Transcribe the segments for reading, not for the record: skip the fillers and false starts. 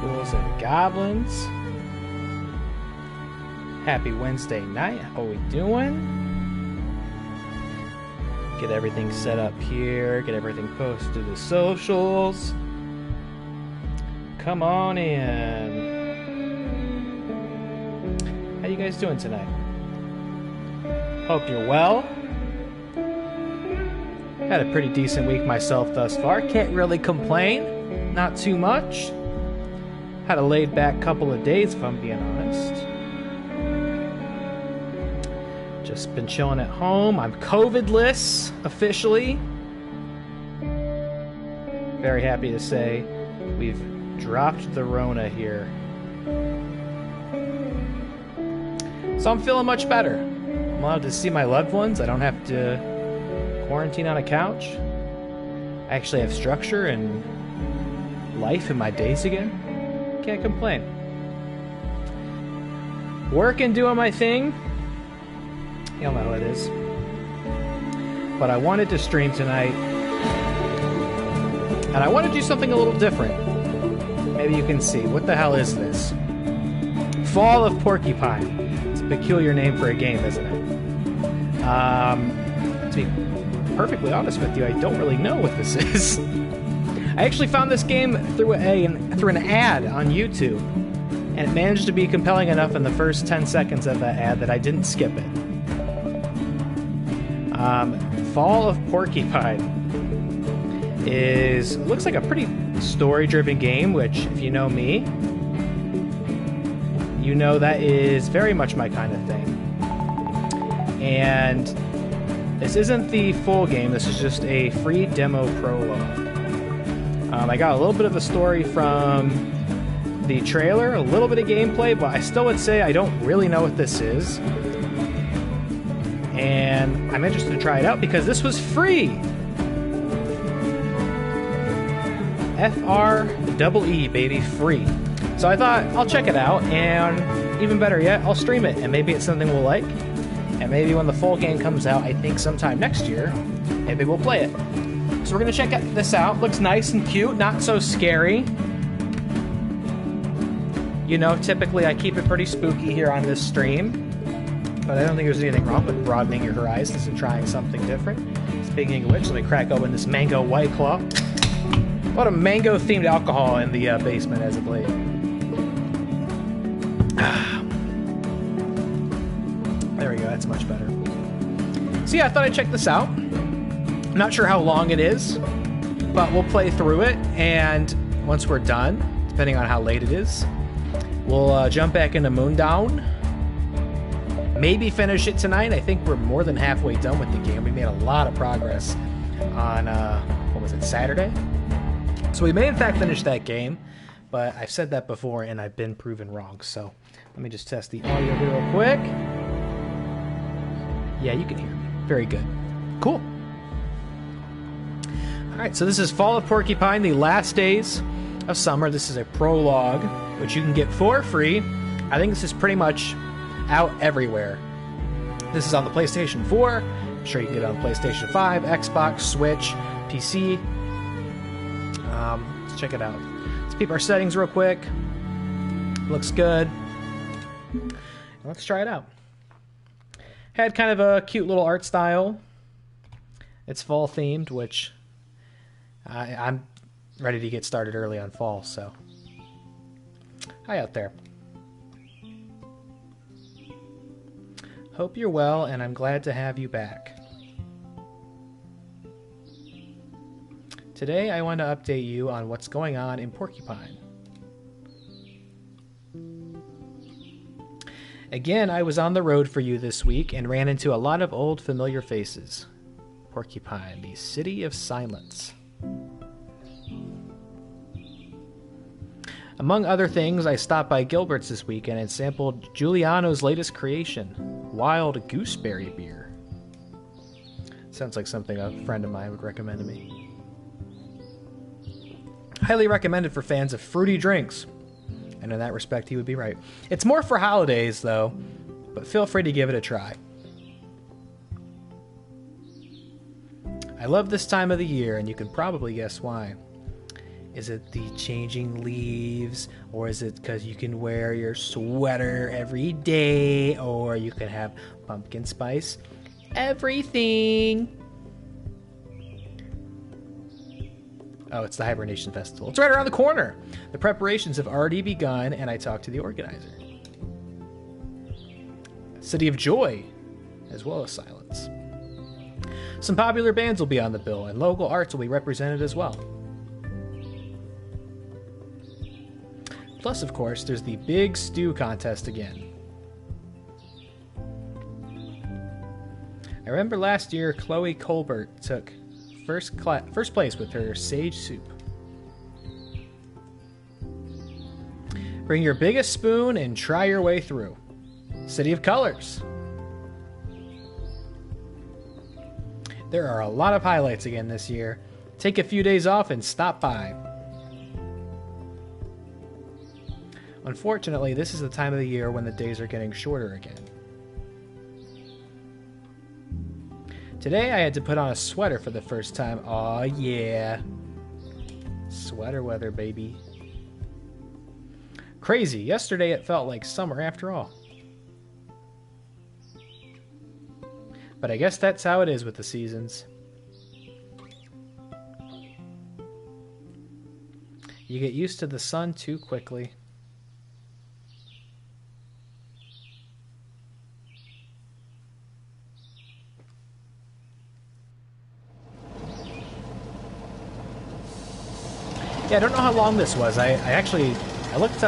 Ghouls and goblins. Happy Wednesday night. How we doing? Get everything set up here. Get everything posted to the socials. Come on in. How you guys doing tonight? Hope you're well. Had a pretty decent week myself thus far. Can't really complain. Not too much. Had a laid back couple of days, if I'm being honest. Just been chilling at home. I'm COVID-less, officially. Very happy to say we've dropped the Rona here. So I'm feeling much better. I'm allowed to see my loved ones. I don't have to quarantine on a couch. I actually have structure and life in my days again. Can't complain. Working, doing my thing. Y'all know how it is. But I wanted to stream tonight. And I want to do something a little different. Maybe you can see. What the hell is this? Fall of Porcupine. It's a peculiar name for a game, isn't it? To be perfectly honest with you, I don't really know what this is. I actually found this game through an ad on YouTube. And it managed to be compelling enough in the first 10 seconds of that ad that I didn't skip it. Fall of Porcupine looks like a pretty story-driven game, which, if you know me, you know that is very much my kind of thing. And this isn't the full game, this is just a free demo prologue. I got a little bit of the story from the trailer, a little bit of gameplay, but I still would say I don't really know what this is. And I'm interested to try it out because this was free. FREE, baby, free. So I thought I'll check it out, and even better yet, I'll stream it, and maybe it's something we'll like. And maybe when the full game comes out, I think sometime next year, maybe we'll play it. So we're gonna check this out. Looks nice and cute, not so scary. You know, typically I keep it pretty spooky here on this stream. But I don't think there's anything wrong with broadening your horizons and trying something different. Speaking of which, let me crack open this mango White Claw. A lot of mango-themed alcohol in the basement as of late. There we go, that's much better. So yeah, I thought I'd check this out. I'm not sure how long it is, but we'll play through it, and once we're done, depending on how late it is, we'll jump back into Moondown. Maybe finish it tonight. I think we're more than halfway done with the game. We made a lot of progress on, what was it, Saturday? So we may in fact finish that game, but I've said that before and I've been proven wrong. So let me just test the audio here real quick. Yeah, you can hear me. Very good. Cool. Alright, so this is Fall of Porcupine, the last days of summer. This is a prologue, which you can get for free. I think this is pretty much out everywhere. This is on the PlayStation 4. I'm sure you can get it on PlayStation 5, Xbox, Switch, PC. Let's check it out. Let's peep our settings real quick. Looks good. Let's try it out. Had kind of a cute little art style. It's fall themed, which I'm ready to get started early on fall, so hi out there. Hope you're well, and I'm glad to have you back. Today, I want to update you on what's going on in Porcupine. Again, I was on the road for you this week and ran into a lot of old familiar faces. Porcupine, the city of silence. Among other things, I stopped by Gilbert's this weekend and sampled Giuliano's latest creation, Wild Gooseberry Beer. Sounds like something a friend of mine would recommend to me. Highly recommended for fans of fruity drinks. And in that respect, he would be right. It's more for holidays, though, but feel free to give it a try. I love this time of the year, and you can probably guess why. Is it the changing leaves? Or is it because you can wear your sweater every day? Or you can have pumpkin spice? Everything! Oh, it's the Hibernation Festival. It's right around the corner! The preparations have already begun, and I talked to the organizer. City of Joy, as well as Silence. Some popular bands will be on the bill, and local arts will be represented as well. Plus, of course, there's the Big Stew contest again. I remember last year Chloe Colbert took first place with her sage soup. Bring your biggest spoon and try your way through. City of Colors. There are a lot of highlights again this year. Take a few days off and stop by. Unfortunately, this is the time of the year when the days are getting shorter again. Today I had to put on a sweater for the first time. Aw, yeah. Sweater weather, baby. Crazy. Yesterday it felt like summer after all. But I guess that's how it is with the seasons. You get used to the sun too quickly. Yeah, I don't know how long this was. I looked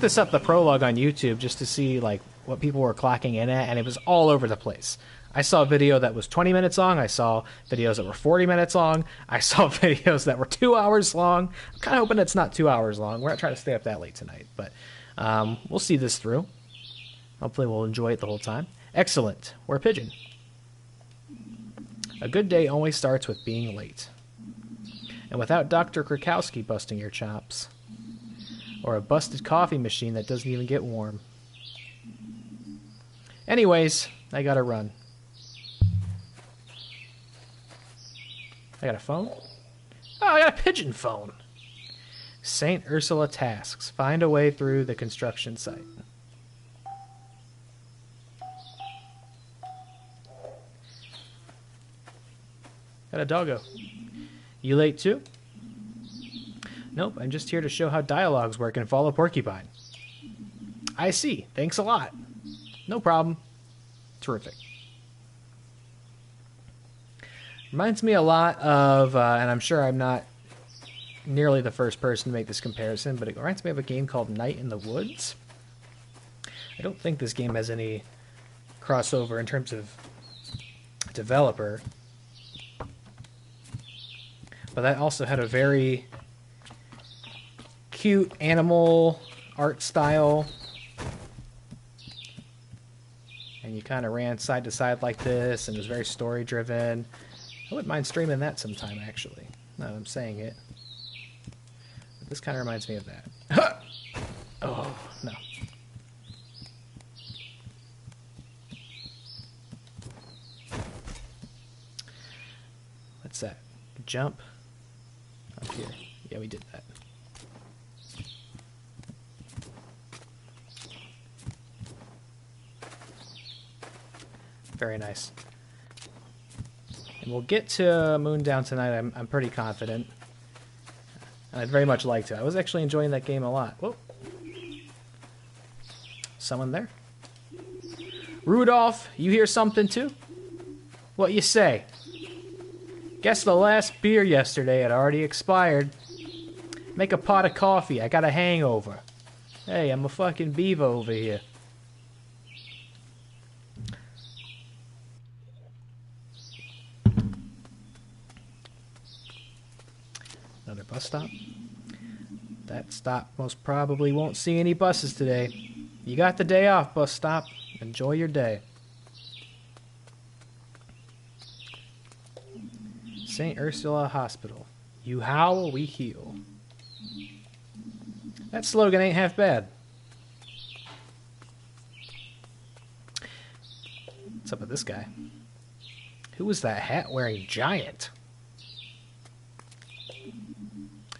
this up, the prologue on YouTube, just to see like what people were clocking in at, and it was all over the place. I saw a video that was 20 minutes long. I saw videos that were 40 minutes long. I saw videos that were 2 hours long. I'm kind of hoping it's not 2 hours long. We're not trying to stay up that late tonight, but we'll see this through. Hopefully we'll enjoy it the whole time. Excellent. We're a Pigeon. A good day always starts with being late. And without Dr. Krakowski busting your chops. Or a busted coffee machine that doesn't even get warm. Anyways, I gotta run. I got a phone? Oh, I got a Pigeon phone. St. Ursula tasks. Find a way through the construction site. Got a doggo. You late too? Nope, I'm just here to show how dialogues work in Fall of Porcupine. I see. Thanks a lot. No problem. Terrific. Reminds me a lot of, and I'm sure I'm not nearly the first person to make this comparison, but it reminds me of a game called Night in the Woods. I don't think this game has any crossover in terms of developer. But that also had a very cute animal art style. And you kind of ran side to side like this, and it was very story driven. I wouldn't mind streaming that sometime, actually, now that I'm saying it. But this kind of reminds me of that. Oh, no. What's that? Jump? Up here. Yeah, we did that. Very nice. And we'll get to Moondown tonight, I'm pretty confident. And I'd very much like to. I was actually enjoying that game a lot. Whoa. Someone there? Rudolph, you hear something too? What you say? Guess the last beer yesterday had already expired. Make a pot of coffee. I got a hangover. Hey, I'm a fucking beaver over here. Another bus stop. That stop most probably won't see any buses today. You got the day off, bus stop. Enjoy your day. St. Ursula Hospital. You howl, we heal. That slogan ain't half bad. What's up with this guy? Who was that hat-wearing giant?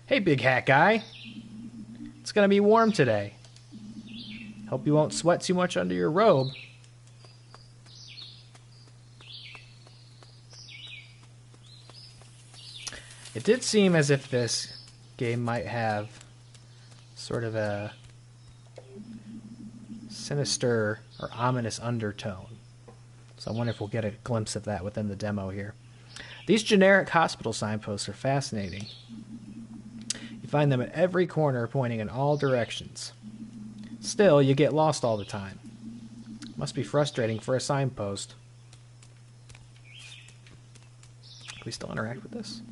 Hey, big hat guy. It's gonna be warm today. Hope you won't sweat too much under your robe. It did seem as if this game might have sort of a sinister or ominous undertone. So I wonder if we'll get a glimpse of that within the demo here. These generic hospital signposts are fascinating. You find them at every corner pointing in all directions. Still, you get lost all the time. Must be frustrating for a signpost. Can we still interact with this?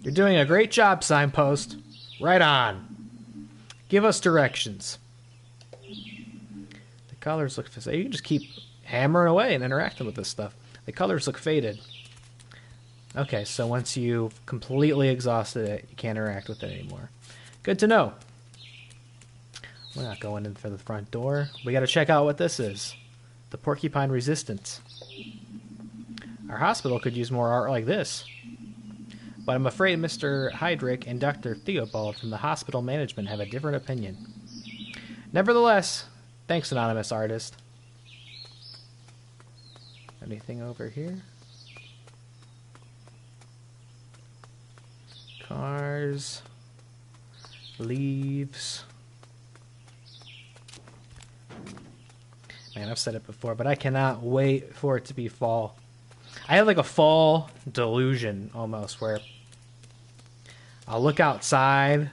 You're doing a great job, signpost. Right on. Give us directions. The colors look... You can just keep hammering away and interacting with this stuff. The colors look faded. Okay, so once you've completely exhausted it, you can't interact with it anymore. Good to know. We're not going in for the front door. We got to check out what this is. The Porcupine Resistance. Our hospital could use more art like this. But I'm afraid Mr. Heydrich and Dr. Theobald from the hospital management have a different opinion. Nevertheless, thanks, anonymous artist. Anything over here? Cars. Leaves. Man, I've said it before, but I cannot wait for it to be fall. I have like a fall delusion almost, where I'll look outside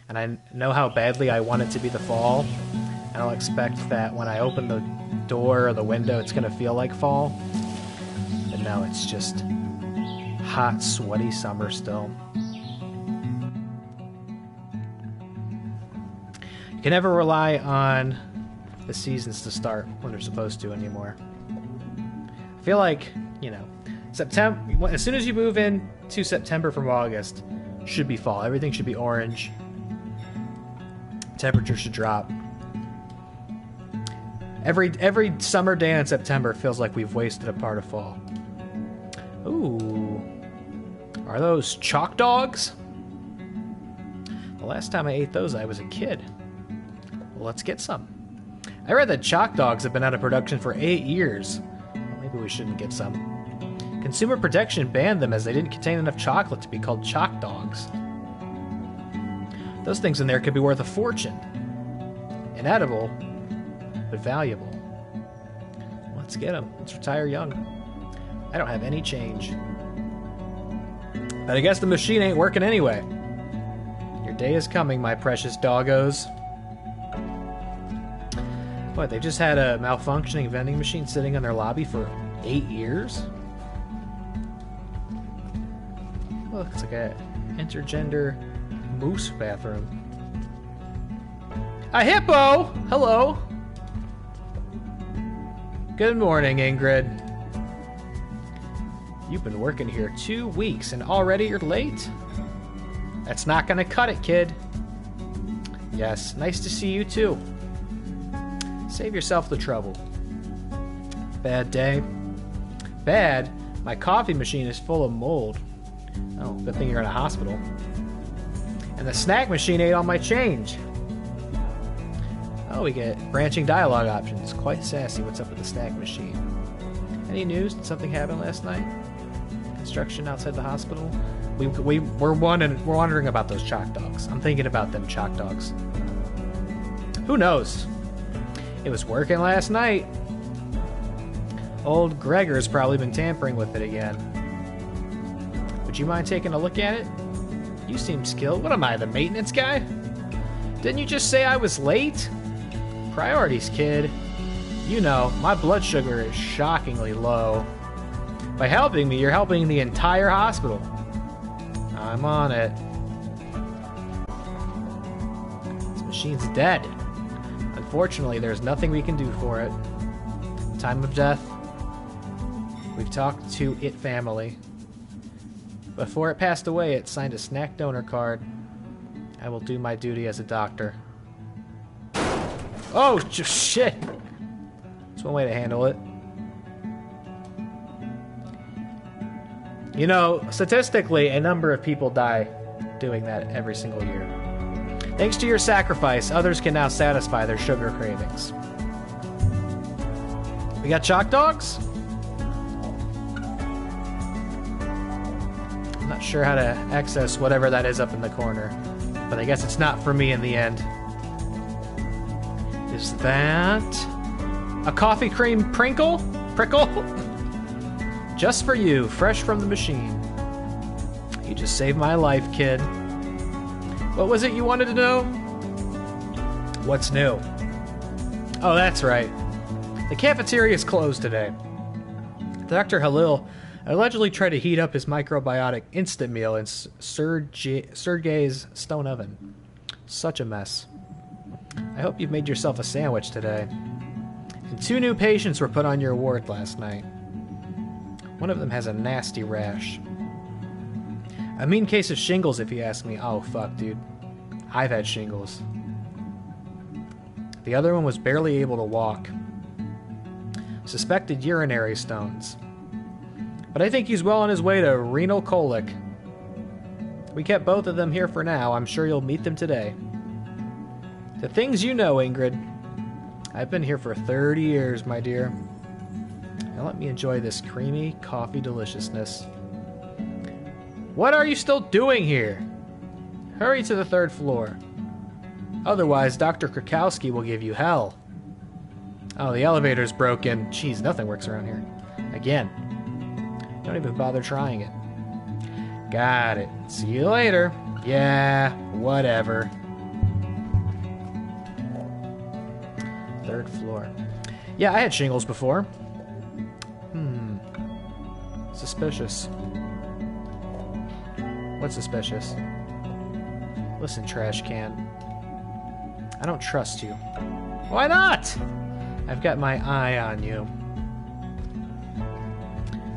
and I know how badly I want it to be the fall, and I'll expect that when I open the door or the window it's going to feel like fall. But no, it's just hot, sweaty summer still. You can never rely on the seasons to start when they're supposed to anymore. I feel like, you know, September, as soon as you move in to September from August, should be fall. Everything should be orange. Temperature should drop. Every summer day in September feels like we've wasted a part of fall. Ooh. Are those chalk dogs? The last time I ate those, I was a kid. Well, let's get some. I read that chalk dogs have been out of production for 8 years. Well, maybe we shouldn't get some. Consumer Protection banned them as they didn't contain enough chocolate to be called chalk dogs. Those things in there could be worth a fortune. Inedible, but valuable. Let's get them. Let's retire young. I don't have any change. But I guess the machine ain't working anyway. Your day is coming, my precious doggos. What, they just had a malfunctioning vending machine sitting in their lobby for 8 years? Well, looks like a intergender moose bathroom. A hippo! Hello! Good morning, Ingrid. You've been working here 2 weeks and already you're late? That's not gonna cut it, kid. Yes, nice to see you too. Save yourself the trouble. Bad day? Bad? My coffee machine is full of mold. Oh, good thing you're in a hospital. And the snack machine ate all my change. Oh, we get branching dialogue options. Quite sassy. What's up with the snack machine? Any news? Did something happen last night? Construction outside the hospital? We're wondering about those chalk dogs. I'm thinking about them chalk dogs. Who knows? It was working last night. Old Gregor's probably been tampering with it again. Would you mind taking a look at it? You seem skilled. What am I, the maintenance guy? Didn't you just say I was late? Priorities, kid. You know, my blood sugar is shockingly low. By helping me, you're helping the entire hospital. I'm on it. This machine's dead. Unfortunately, there's nothing we can do for it. Time of death. We've talked to it family. Before it passed away, it signed a snack donor card. I will do my duty as a doctor. Oh, shit! That's one way to handle it. You know, statistically, a number of people die doing that every single year. Thanks to your sacrifice, others can now satisfy their sugar cravings. We got chalk dogs? I'm not sure how to access whatever that is up in the corner, but I guess it's not for me in the end. Is that a coffee cream prickle? Just for you, fresh from the machine. You just saved my life, kid. What was it you wanted to know? What's new? Oh, that's right. The cafeteria is closed today. Dr. Halil allegedly tried to heat up his microbiotic instant meal in Sergei's stone oven. Such a mess. I hope you've made yourself a sandwich today. And 2 new patients were put on your ward last night. One of them has a nasty rash. A mean case of shingles, if you ask me. Oh, fuck, dude. I've had shingles. The other one was barely able to walk. Suspected urinary stones. But I think he's well on his way to renal colic. We kept both of them here for now. I'm sure you'll meet them today. The things you know, Ingrid. I've been here for 30 years, my dear. Now let me enjoy this creamy coffee deliciousness. What are you still doing here? Hurry to the 3rd floor. Otherwise, Dr. Krakowski will give you hell. Oh, the elevator's broken. Jeez, nothing works around here. Again. Don't even bother trying it. Got it. See you later. Yeah, whatever. 3rd floor. Yeah, I had shingles before. Suspicious. What's suspicious? Listen, trash can. I don't trust you. Why not? I've got my eye on you.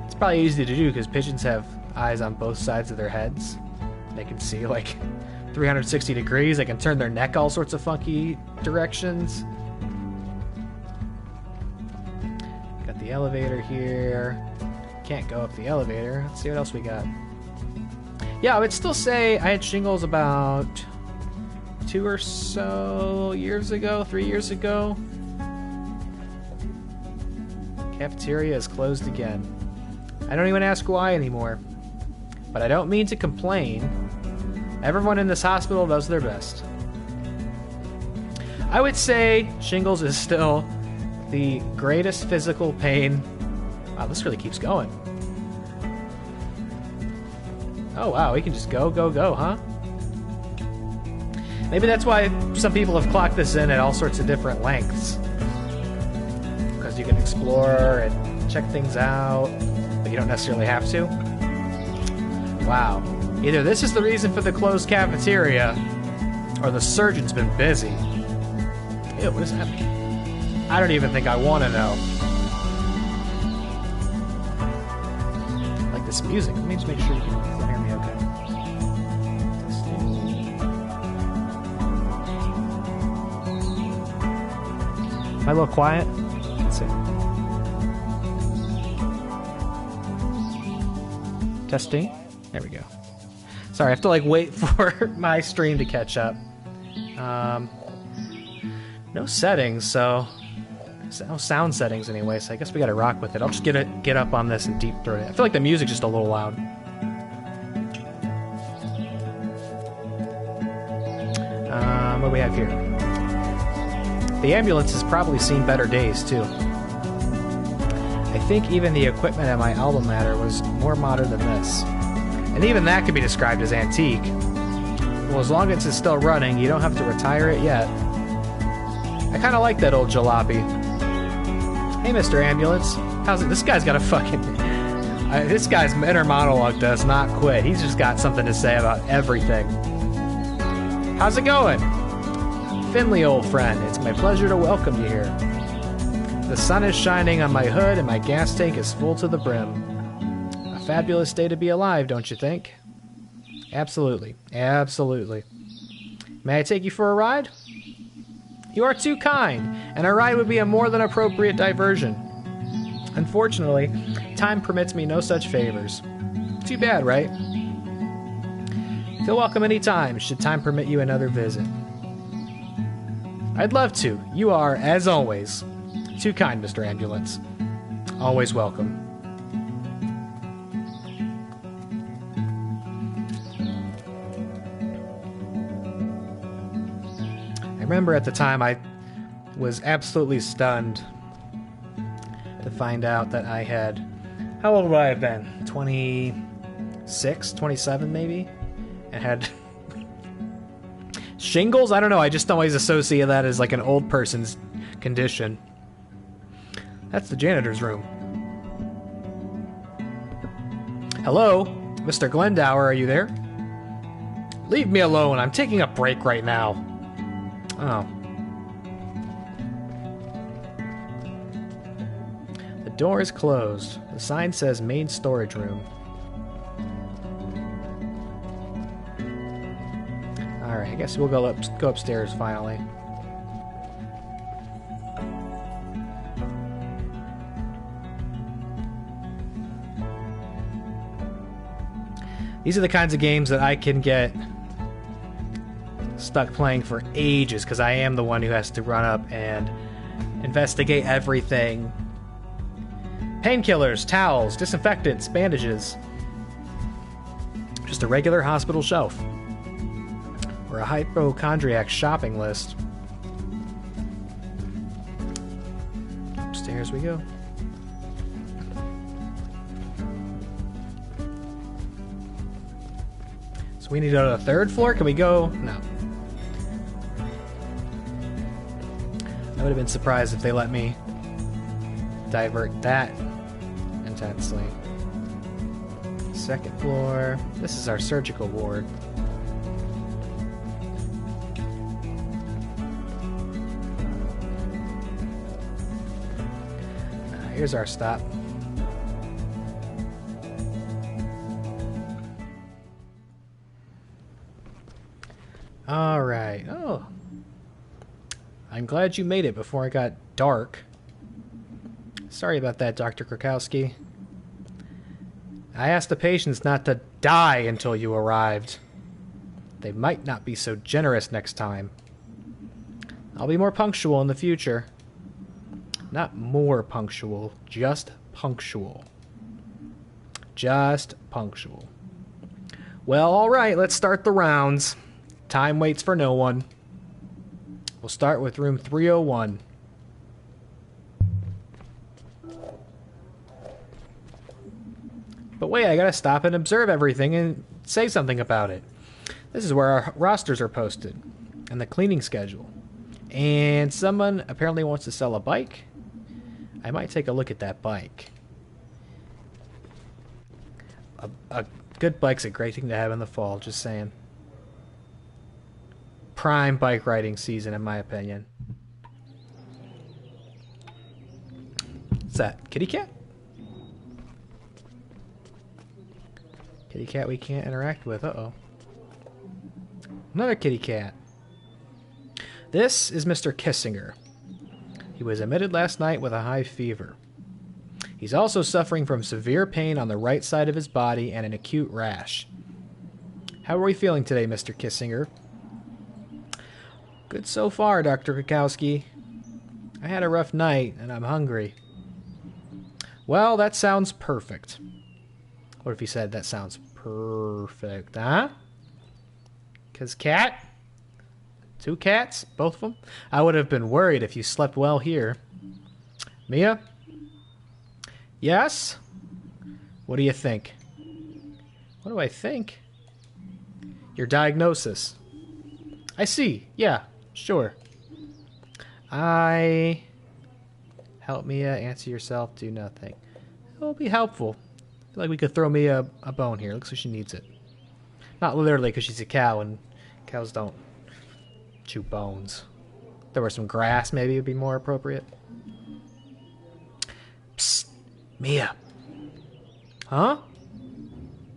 It's probably easy to do because pigeons have eyes on both sides of their heads. They can see like 360 degrees. They can turn their neck all sorts of funky directions. Got the elevator here. Can't go up the elevator. Let's see what else we got. Yeah, I would still say I had shingles about 2 or so years ago, 3 years ago. Cafeteria is closed again. I don't even ask why anymore. But I don't mean to complain. Everyone in this hospital does their best. I would say shingles is still the greatest physical pain. Wow, this really keeps going. Oh wow, we can just go, huh? Maybe that's why some people have clocked this in at all sorts of different lengths. Because you can explore and check things out, but you don't necessarily have to. Wow. Either this is the reason for the closed cafeteria, or the surgeon's been busy. Ew, what is happening? I don't even think I want to know. I like this music. Let me just make sure you can hear me okay. Am I a little quiet? Let's see. Testing. There we go. Sorry, I have to like wait for my stream to catch up. No settings, so no sound settings anyway. So I guess we gotta rock with it. I'll just get up on this and deep throat it. I feel like the music's just a little loud. What do we have here? The ambulance has probably seen better days too. I think even the equipment at my alma mater was more modern than this. And even that could be described as antique. Well, as long as it's still running, you don't have to retire it yet. I kind of like that old jalopy. Hey, Mr. Ambulance. How's it? This guy's got a fucking... this guy's inner monologue does not quit. He's just got something to say about everything. How's it going? Finley, old friend. It's my pleasure to welcome you here. The sun is shining on my hood and my gas tank is full to the brim. A fabulous day to be alive, don't you think? Absolutely. Absolutely. May I take you for a ride? You are too kind, and a ride would be a more than appropriate diversion. Unfortunately, time permits me no such favors. Too bad, right? Feel welcome anytime, should time permit you another visit. I'd love to. You are, as always, too kind, Mr. Ambulance. Always welcome. I remember at the time I was absolutely stunned to find out that I had... How old would I have been? 26? 27 maybe? And had... shingles? I don't know, I just always associate that as like an old person's condition. That's the janitor's room. Hello? Mr. Glendower, are you there? Leave me alone, I'm taking a break right now. Oh. The door is closed. The sign says main storage room. Alright, I guess we'll go upstairs finally. These are the kinds of games that I can get stuck playing for ages because I am the one who has to run up and investigate everything. Painkillers, towels, disinfectants, bandages. Just a regular hospital shelf. Or a hypochondriac shopping list. Upstairs we go. So we need to go to the third floor? Can we go? No. I would have been surprised if they let me divert that intensely. Second floor. This is our surgical ward. Here's our stop. Alright. Oh. I'm glad you made it before it got dark. Sorry about that, Dr. Krakowski. I asked the patients not to die until you arrived. They might not be so generous next time. I'll be more punctual in the future. Not more punctual, just punctual. Just punctual. Well, alright, let's start the rounds. Time waits for no one. We'll start with room 301. But wait, I gotta stop and observe everything and say something about it. This is where our rosters are posted. And the cleaning schedule. And someone apparently wants to sell a bike. I might take a look at that bike. A good bike's a great thing to have in the fall, just saying. Prime bike riding season, in my opinion. What's that? Kitty cat? Kitty cat we can't interact with. Uh-oh. Another kitty cat. This is Mr. Kissinger. He was admitted last night with a high fever. He's also suffering from severe pain on the right side of his body and an acute rash. How are we feeling today, Mr. Kissinger? Good so far, Dr. Krakowski. I had a rough night, and I'm hungry. Well, that sounds perfect. What if he said that sounds perfect, huh? 'Cause cat? 2 cats? Both of them? I would have been worried if you slept well here. Mia? Yes? What do you think? What do I think? Your diagnosis. I see. Yeah, sure. Help Mia, answer yourself, do nothing. It'll be helpful. I feel like we could throw Mia a bone here. Looks like she needs it. Not literally, because she's a cow, and cows don't chew bones. If there were some grass, maybe it would be more appropriate. Psst, Mia. Huh?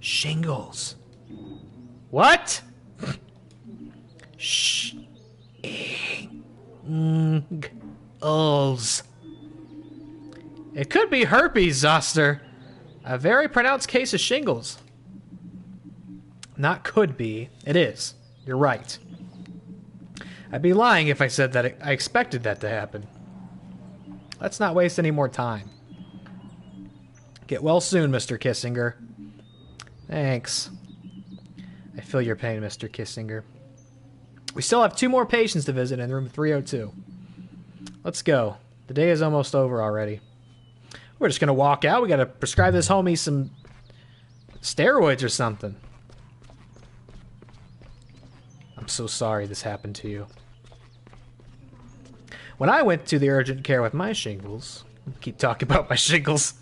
Shingles. What? Shingles. It could be herpes, Zoster. A very pronounced case of shingles. Not could be. It is. You're right. I'd be lying if I said that I expected that to happen. Let's not waste any more time. Get well soon, Mr. Kissinger. Thanks. I feel your pain, Mr. Kissinger. We still have 2 more patients to visit in room 302. Let's go. The day is almost over already. We're just going to walk out. We got to prescribe this homie some steroids or something. I'm so sorry this happened to you. When I went to the urgent care with my shingles, keep talking about my shingles,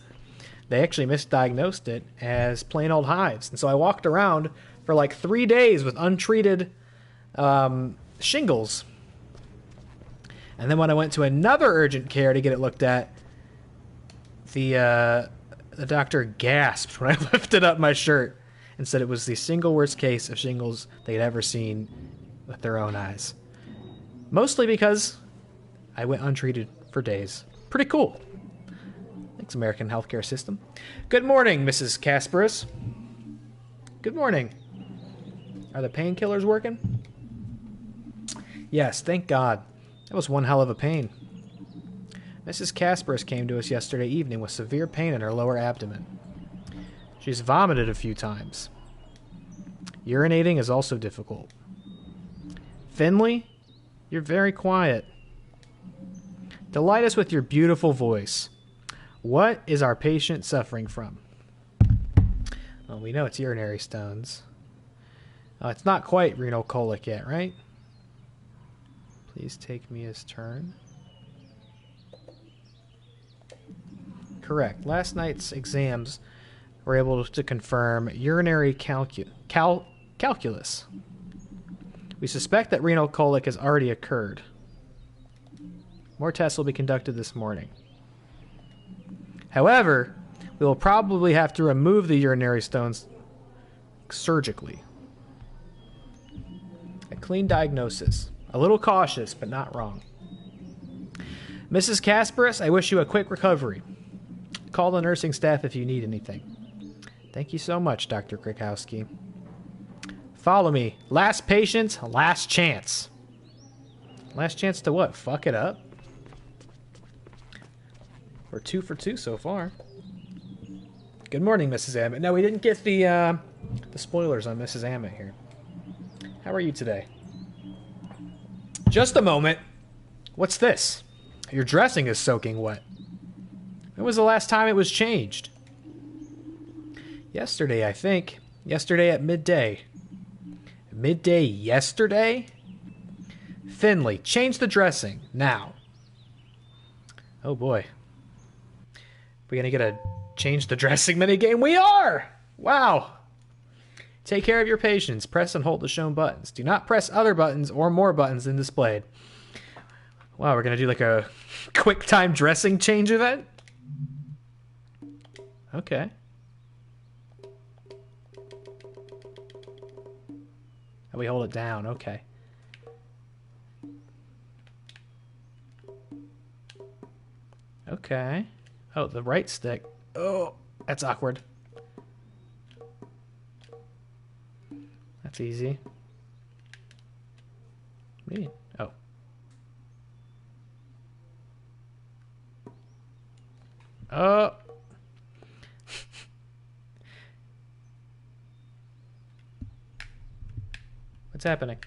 they actually misdiagnosed it as plain old hives. And so I walked around for like 3 days with untreated shingles. And then when I went to another urgent care to get it looked at, the doctor gasped when I lifted up my shirt and said it was the single worst case of shingles they'd ever seen with their own eyes. Mostly because I went untreated for days. Pretty cool. Thanks, American healthcare system. Good morning, Mrs. Kasparis. Good morning. Are the painkillers working? Yes, thank God. That was one hell of a pain. Mrs. Kasparis came to us yesterday evening with severe pain in her lower abdomen. She's vomited a few times. Urinating is also difficult. Finley, you're very quiet. Delight us with your beautiful voice. What is our patient suffering from? Well, we know it's urinary stones. It's not quite renal colic yet, right? Please take me as turn. Correct. Last night's exams were able to confirm urinary calculus. We suspect that renal colic has already occurred. More tests will be conducted this morning. However, we will probably have to remove the urinary stones surgically. A clean diagnosis. A little cautious, but not wrong. Mrs. Kasparis, I wish you a quick recovery. Call the nursing staff if you need anything. Thank you so much, Dr. Krakowski. Follow me. Last patient, last chance. Last chance to what? Fuck it up? We're 2 for 2 so far. Good morning, Mrs. Ammett. No, we didn't get the spoilers on Mrs. Ammett here. How are you today? Just a moment. What's this? Your dressing is soaking wet. When was the last time it was changed? Yesterday, I think. Yesterday at midday. Midday yesterday? Finley, change the dressing, now. Oh boy. We gonna get a change the dressing minigame? We are! Wow. Take care of your patients. Press and hold the shown buttons. Do not press other buttons or more buttons than displayed. Wow, we're gonna do like a quick time dressing change event? Okay. And we hold it down, okay. Okay. Oh, the right stick. Oh, that's awkward. That's easy. Maybe. Oh. Oh. What's happening?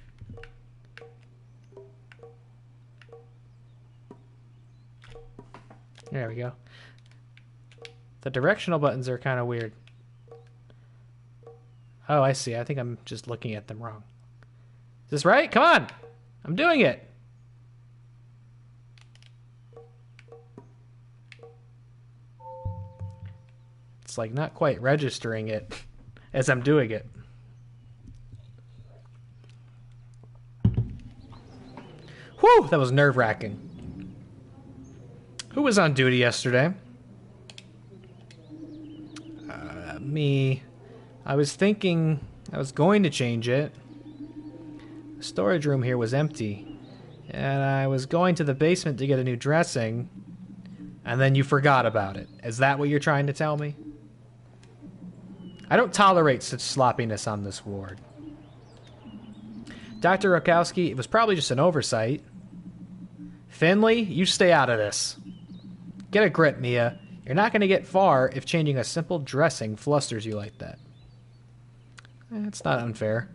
There we go. The directional buttons are kind of weird. Oh, I see. I think I'm just looking at them wrong. Is this right? Come on! I'm doing it! It's like not quite registering it as I'm doing it. Whew! That was nerve-wracking. Who was on duty yesterday? Me. I was thinking I was going to change it. The storage room here was empty. And I was going to the basement to get a new dressing. And then you forgot about it. Is that what you're trying to tell me? I don't tolerate such sloppiness on this ward. Dr. Rakowski, it was probably just an oversight. Finley, you stay out of this. Get a grip, Mia. You're not going to get far if changing a simple dressing flusters you like that. It's not unfair.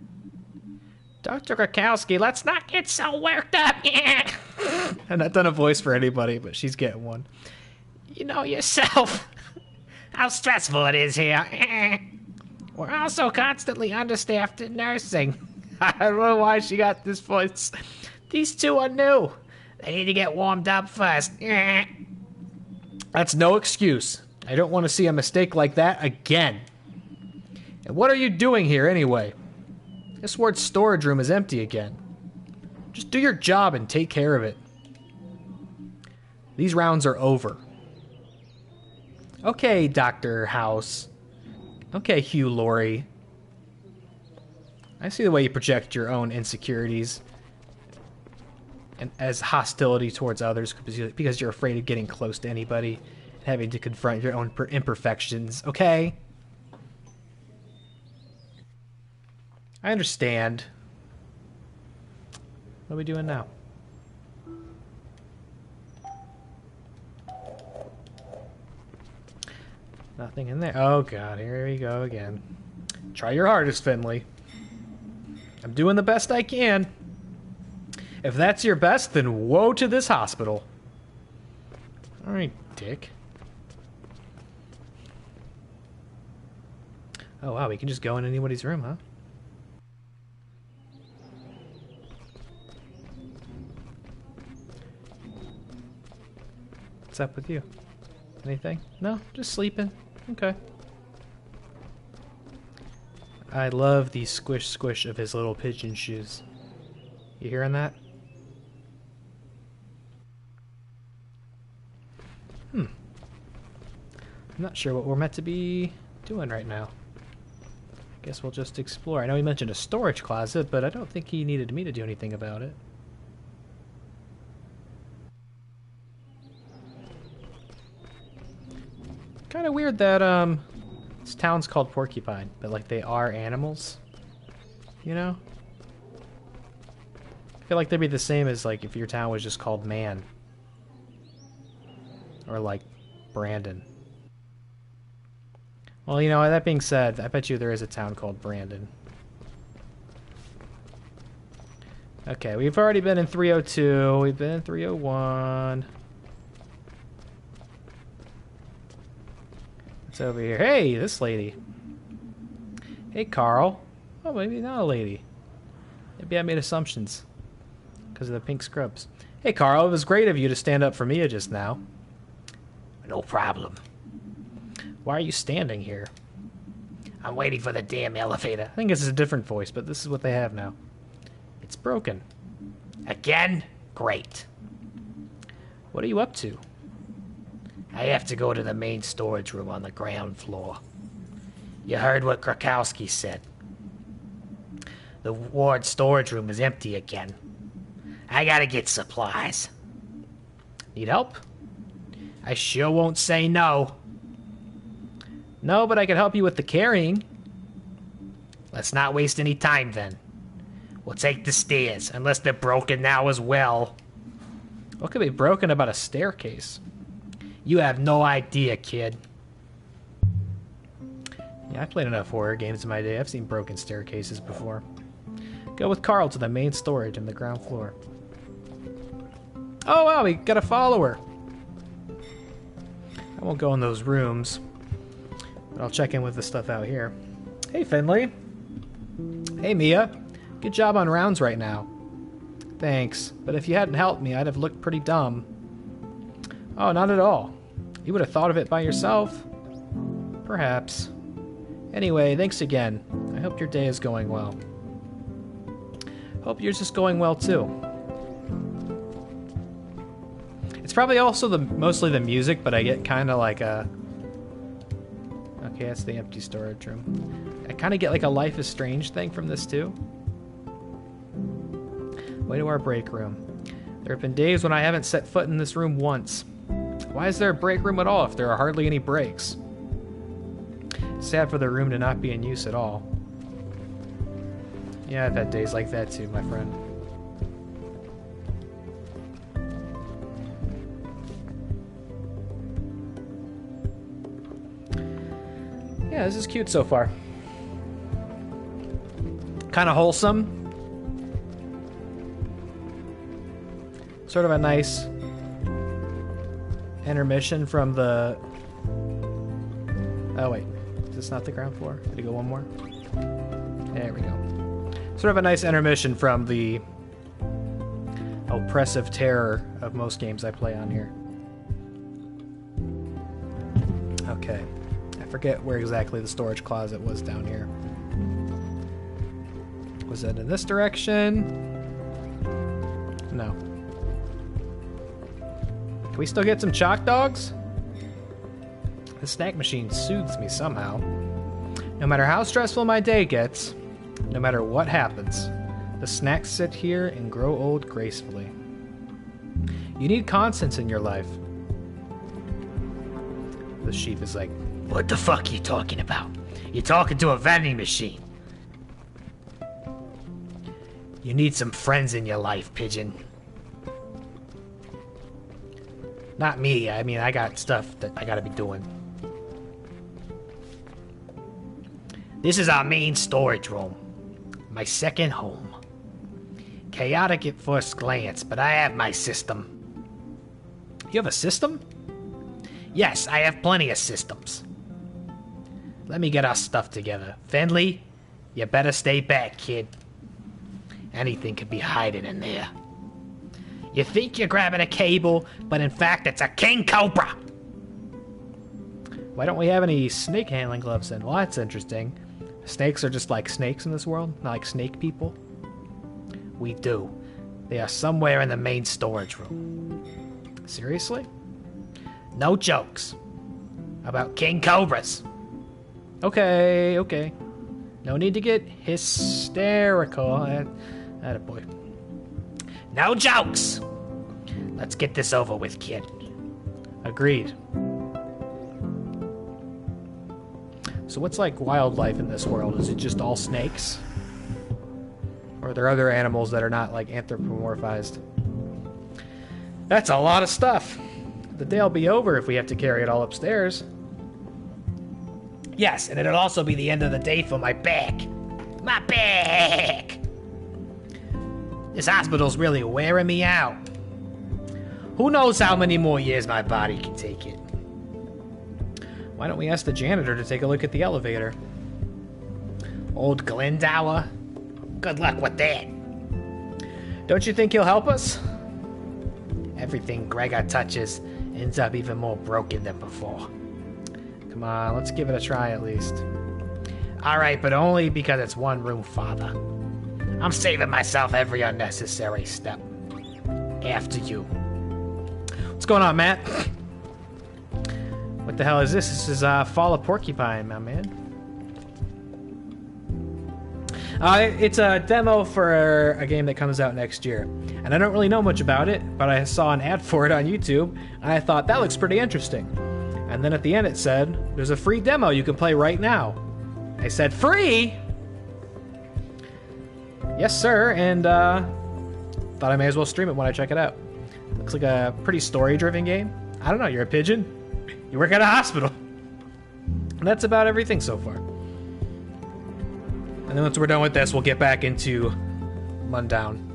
Dr. Rakowski, let's not get so worked up. I've not done a voice for anybody, but she's getting one. You know yourself how stressful it is here. We're also constantly understaffed in nursing. I don't know why she got this voice. These two are new. They need to get warmed up first. That's no excuse. I don't want to see a mistake like that again. And what are you doing here anyway? This ward's storage room is empty again. Just do your job and take care of it. These rounds are over. Okay, Dr. House. Okay, Hugh Laurie. I see the way you project your own insecurities and as hostility towards others because you're afraid of getting close to anybody and having to confront your own imperfections, okay? I understand. What are we doing now? Nothing in there. Oh god, here we go again. Try your hardest, Finley. I'm doing the best I can. If that's your best, then woe to this hospital. Alright, dick. Oh wow, we can just go in anybody's room, huh? What's up with you? Anything? No? Just sleeping? Okay. I love the squish squish of his little pigeon shoes. You hearing that? I'm not sure what we're meant to be doing right now. Guess we'll just explore. I know he mentioned a storage closet, but I don't think he needed me to do anything about it. Kind of weird that this town's called Porcupine, but like they are animals, you know? I feel like they'd be the same as like if your town was just called Man or like Brandon. Well, you know, that being said, I bet you there is a town called Brandon. Okay, we've already been in 302, we've been in 301. What's over here? Hey, this lady. Hey, Carl. Oh, maybe not a lady. Maybe I made assumptions because of the pink scrubs. Hey, Carl, it was great of you to stand up for Mia just now. No problem. Why are you standing here? I'm waiting for the damn elevator. I think this is a different voice, but this is what they have now. It's broken. Again? Great. What are you up to? I have to go to the main storage room on the ground floor. You heard what Krakowski said. The ward storage room is empty again. I gotta get supplies. Need help? I sure won't say no. No, but I can help you with the carrying. Let's not waste any time then. We'll take the stairs, unless they're broken now as well. What could be broken about a staircase? You have no idea, kid. Yeah, I played enough horror games in my day. I've seen broken staircases before. Go with Carl to the main storage on the ground floor. Oh, wow, we got a follower. I won't go in those rooms, but I'll check in with the stuff out here. Hey, Finley. Hey, Mia. Good job on rounds right now. Thanks, but if you hadn't helped me, I'd have looked pretty dumb. Oh, not at all. You would have thought of it by yourself. Perhaps. Anyway, thanks again. I hope your day is going well. Hope yours is going well, too. It's probably also mostly the music, but I get kind of like a... Okay, that's the empty storage room. I kind of get like a Life is Strange thing from this, too. Way to our break room. There have been days when I haven't set foot in this room once. Why is there a break room at all if there are hardly any breaks? Sad for the room to not be in use at all. Yeah, I've had days like that too, my friend. Yeah, this is cute so far. Kind of wholesome. Sort of a nice intermission from the... Oh wait, is this not the ground floor? Did it go one more? There we go. Sort of a nice intermission from the oppressive terror of most games I play on here. Okay. I forget where exactly the storage closet was down here. Was it in this direction? No. Can we still get some chalk dogs? The snack machine soothes me somehow. No matter how stressful my day gets, no matter what happens, the snacks sit here and grow old gracefully. You need constants in your life. The sheep is like, what the fuck are you talking about? You're talking to a vending machine. You need some friends in your life, Pigeon. Not me. I mean, I got stuff that I gotta be doing. This is our main storage room. My second home. Chaotic at first glance, but I have my system. you have a system? Yes, I have plenty of systems. Let me get our stuff together. Finley, you better stay back, kid. Anything could be hiding in there. You think you're grabbing a cable, but in fact it's a king cobra! Why don't we have any snake handling gloves then? Well, that's interesting. Snakes are just like snakes in this world, not like snake people. We do. They are somewhere in the main storage room. Seriously? No jokes. About king cobras. Okay, okay. No need to get hysterical. Attaboy. No jokes! Let's get this over with, kid. Agreed. So what's like wildlife in this world? Is it just all snakes? Or are there other animals that are not like anthropomorphized? That's a lot of stuff. The day'll be over if we have to carry it all upstairs. Yes, and it'll also be the end of the day for my back. My back! This hospital's really wearing me out. Who knows how many more years my body can take it. Why don't we ask the janitor to take a look at the elevator? Old Glendower? Good luck with that. Don't you think he'll help us? Everything Gregor touches ends up even more broken than before. Come on, let's give it a try at least. Alright, but only because it's one room farther. I'm saving myself every unnecessary step. After you. What's going on, Matt? What the hell is this? This is Fall of Porcupine, my man. It's a demo for a game that comes out next year. And I don't really know much about it, but I saw an ad for it on YouTube, and I thought, that looks pretty interesting. And then at the end it said, there's a free demo you can play right now. I said, free? Yes, sir, and thought I may as well stream it when I check it out. Looks like a pretty story-driven game. I don't know, you're a pigeon. You work at a hospital. And that's about everything so far. And then once we're done with this, we'll get back into Mundown.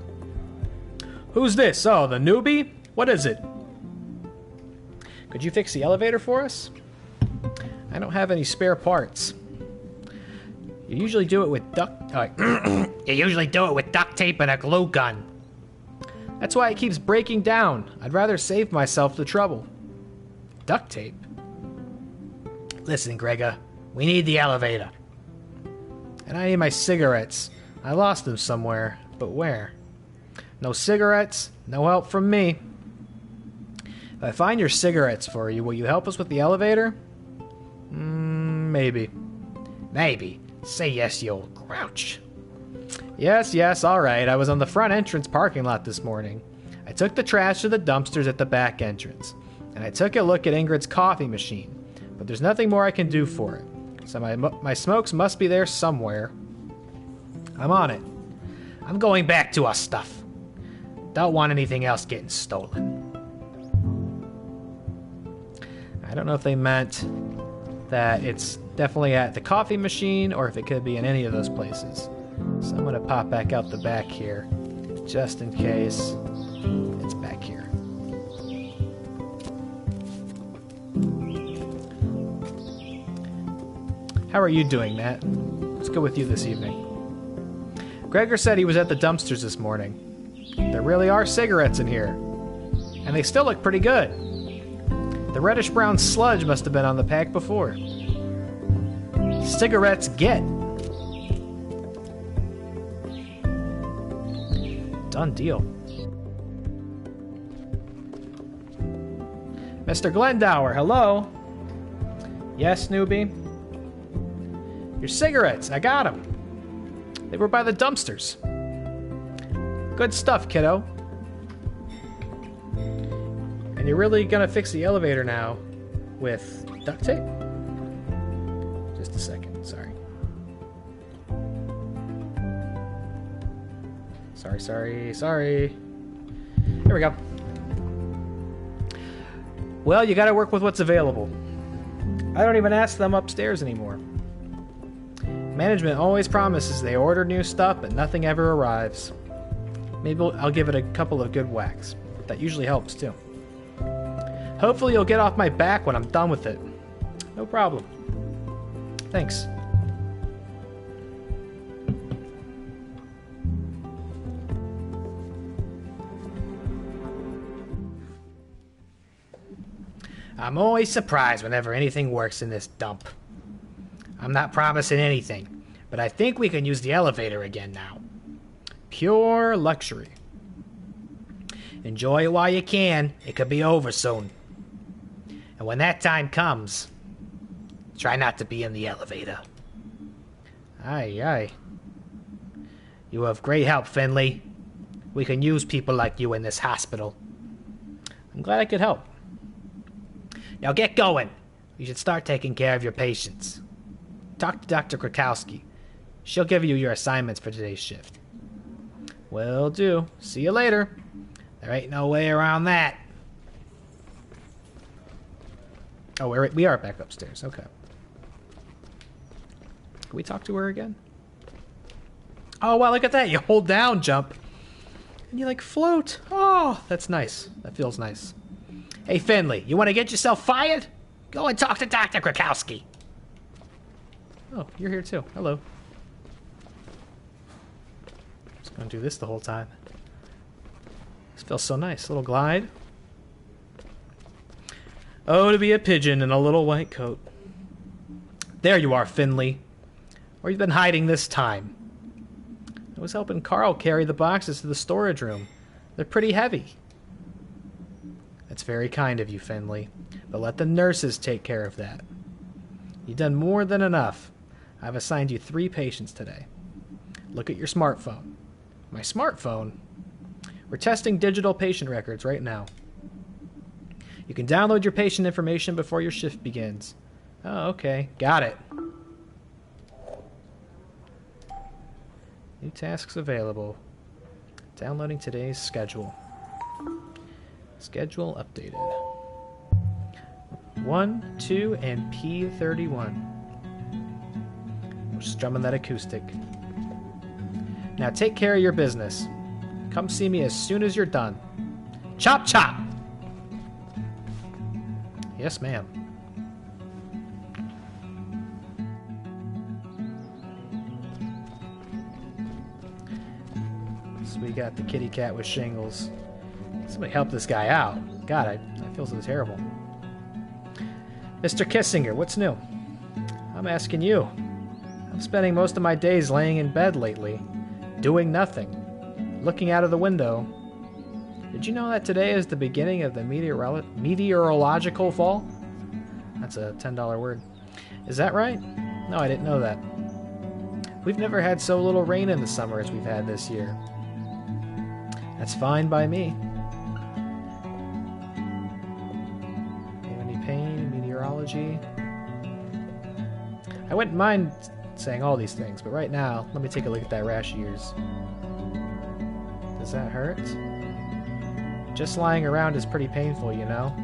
Who's this? Oh, the newbie? What is it? Could you fix the elevator for us? I don't have any spare parts. You usually do it with You usually do it with duct tape and a glue gun. That's why it keeps breaking down. I'd rather save myself the trouble. Duct tape? Listen, Gregor, we need the elevator. And I need my cigarettes. I lost them somewhere, but where? No cigarettes, no help from me. If I find your cigarettes for you, will you help us with the elevator? Maybe. Maybe. Say yes, you old grouch. Yes, alright. I was on the front entrance parking lot this morning. I took the trash to the dumpsters at the back entrance. And I took a look at Ingrid's coffee machine. But there's nothing more I can do for it. So my smokes must be there somewhere. I'm on it. I'm going back to our stuff. Don't want anything else getting stolen. I don't know if they meant that it's definitely at the coffee machine or if it could be in any of those places. So I'm going to pop back out the back here, just in case it's back here. How are you doing, Matt? Let's go with you this evening. Gregor said he was at the dumpsters this morning. There really are cigarettes in here. And they still look pretty good. The reddish-brown sludge must have been on the pack before. Cigarettes get. Done deal. Mr. Glendower, hello? Yes, newbie? Your cigarettes, I got them. They were by the dumpsters. Good stuff, kiddo. And you're really gonna fix the elevator now with duct tape? Just a second, sorry. Sorry. There we go. Well, you gotta work with what's available. I don't even ask them upstairs anymore. Management always promises they order new stuff, but nothing ever arrives. Maybe I'll give it a couple of good whacks. That usually helps, too. Hopefully you'll get off my back when I'm done with it. No problem. Thanks. I'm always surprised whenever anything works in this dump. I'm not promising anything, but I think we can use the elevator again now. Pure luxury. Enjoy it while you can. It could be over soon. And when that time comes, try not to be in the elevator. Aye. You have great help, Finley. We can use people like you in this hospital. I'm glad I could help. Now get going. You should start taking care of your patients. Talk to Dr. Krakowski. She'll give you your assignments for today's shift. Will do. See you later. There ain't no way around that. Oh, we are back upstairs. Okay. Can we talk to her again? Oh, wow, look at that. You hold down, jump. And you, like, float. Oh, that's nice. That feels nice. Hey, Finley, you want to get yourself fired? Go and talk to Dr. Krakowski. Oh, you're here too. Hello. Just gonna do this the whole time. This feels so nice. Little glide. Oh, to be a pigeon in a little white coat. There you are, Finley. Where you been hiding this time? I was helping Carl carry the boxes to the storage room. They're pretty heavy. That's very kind of you, Finley. But let the nurses take care of that. You've done more than enough. I've assigned you 3 patients today. Look at your smartphone. My smartphone? We're testing digital patient records right now. You can download your patient information before your shift begins. Oh, okay. Got it. New tasks available. Downloading today's schedule. Schedule updated. 1, 2, and P31. We're strumming that acoustic. Now take care of your business. Come see me as soon as you're done. Chop chop! Yes, ma'am. So we got the kitty cat with shingles. Somebody help this guy out. God, I feel so terrible. Mr. Kissinger, what's new? I'm asking you. I'm spending most of my days laying in bed lately, doing nothing, looking out of the window. Did you know that today is the beginning of the meteorological fall? That's a $10 word. Is that right? No, I didn't know that. We've never had so little rain in the summer as we've had this year. That's fine by me. Any pain, meteorology? I wouldn't mind saying all these things, but right now, let me take a look at that rash of yours. Does that hurt? Just lying around is pretty painful, you know?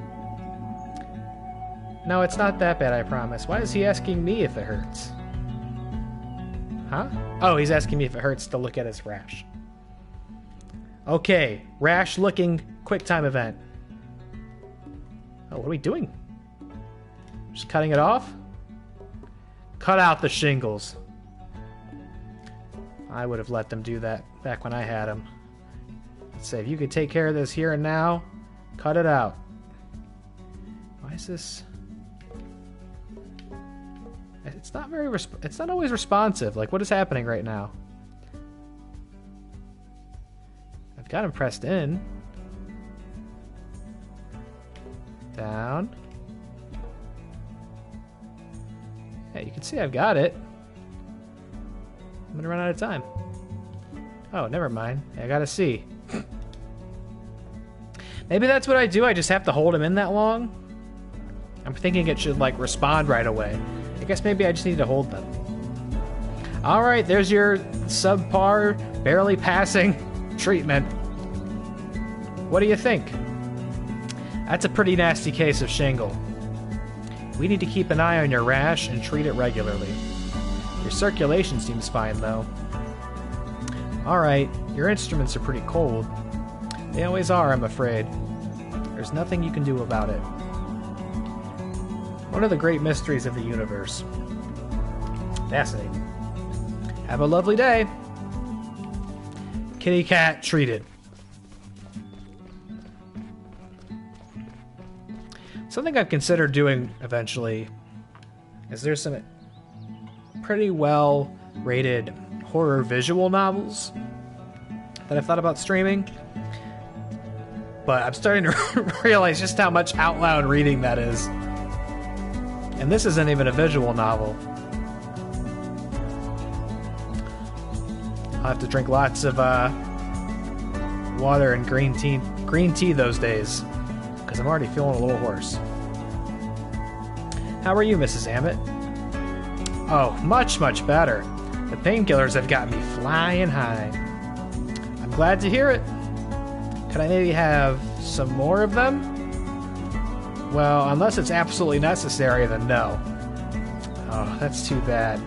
No, it's not that bad, I promise. Why is he asking me if it hurts? Huh? Oh, he's asking me if it hurts to look at his rash. Okay, rash looking quick time event. Oh, what are we doing? Just cutting it off? Cut out the shingles. I would have let them do that back when I had them. Let's say, if you could take care of this here and now, cut it out. Why is this... It's not very... It's not always responsive. Like, what is happening right now? I've got him pressed in. Down. Yeah, you can see I've got it. I'm gonna run out of time. Oh, never mind. I gotta see. Maybe that's what I do. I just have to hold him in that long. I'm thinking it should, like, respond right away. I guess maybe I just need to hold them. Alright, there's your subpar, barely passing treatment. What do you think? That's a pretty nasty case of shingle. We need to keep an eye on your rash and treat it regularly. Your circulation seems fine, though. Alright, your instruments are pretty cold. They always are, I'm afraid. There's nothing you can do about it. One of the great mysteries of the universe. Fascinating. Have a lovely day. Kitty cat treated. Something I've considered doing eventually is there's some pretty well rated horror visual novels that I've thought about streaming. But I'm starting to realize just how much out loud reading that is. And this isn't even a visual novel. I'll have to drink lots of water and green tea those days, because I'm already feeling a little hoarse. How are you, Mrs. Hammett? Oh, much, much better. The painkillers have got me flying high. I'm glad to hear it. Could I maybe have some more of them? Well, unless it's absolutely necessary, then no. Oh, that's too bad.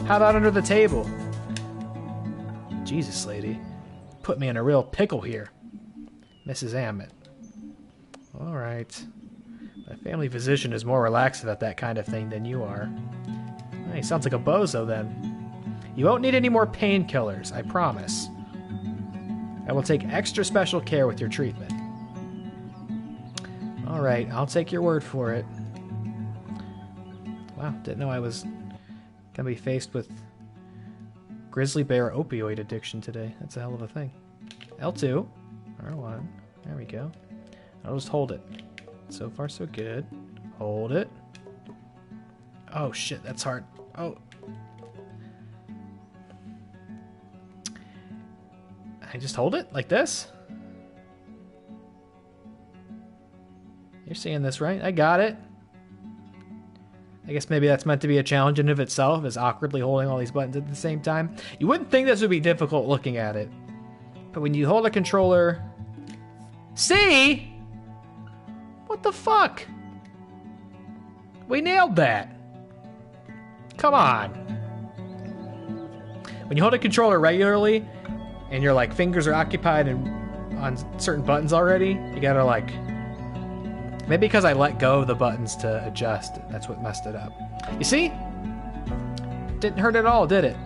How about under the table? Jesus, lady. Put me in a real pickle here. Mrs. Hammett. Alright. My family physician is more relaxed about that kind of thing than you are. Well, he sounds like a bozo, then. You won't need any more painkillers, I promise. I will take extra special care with your treatment. Alright, I'll take your word for it. Wow, didn't know I was gonna be faced with grizzly bear opioid addiction today. That's a hell of a thing. L2, R1, there we go. I'll just hold it. So far, so good. Hold it. Oh shit, that's hard. Oh. I just hold it like this? You're seeing this, right? I got it. I guess maybe that's meant to be a challenge in of itself, is awkwardly holding all these buttons at the same time. You wouldn't think this would be difficult looking at it. But when you hold a controller... See? What the fuck? We nailed that. Come on. When you hold a controller regularly, and your like fingers are occupied on certain buttons already, you gotta like... Maybe because I let go of the buttons to adjust, that's what messed it up. You see? Didn't hurt at all, did it?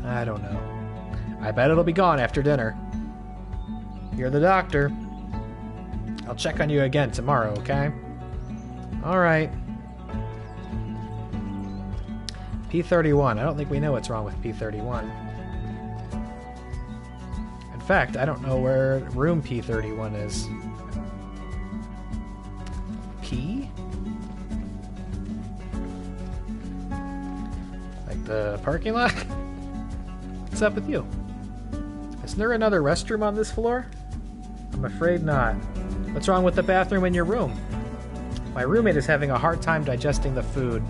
I don't know. I bet it'll be gone after dinner. You're the doctor. I'll check on you again tomorrow, okay? Alright. P31. I don't think we know what's wrong with P31. In fact, I don't know where room P31 is. P? Like the parking lot? What's up with you? Isn't there another restroom on this floor? I'm afraid not. What's wrong with the bathroom in your room? My roommate is having a hard time digesting the food.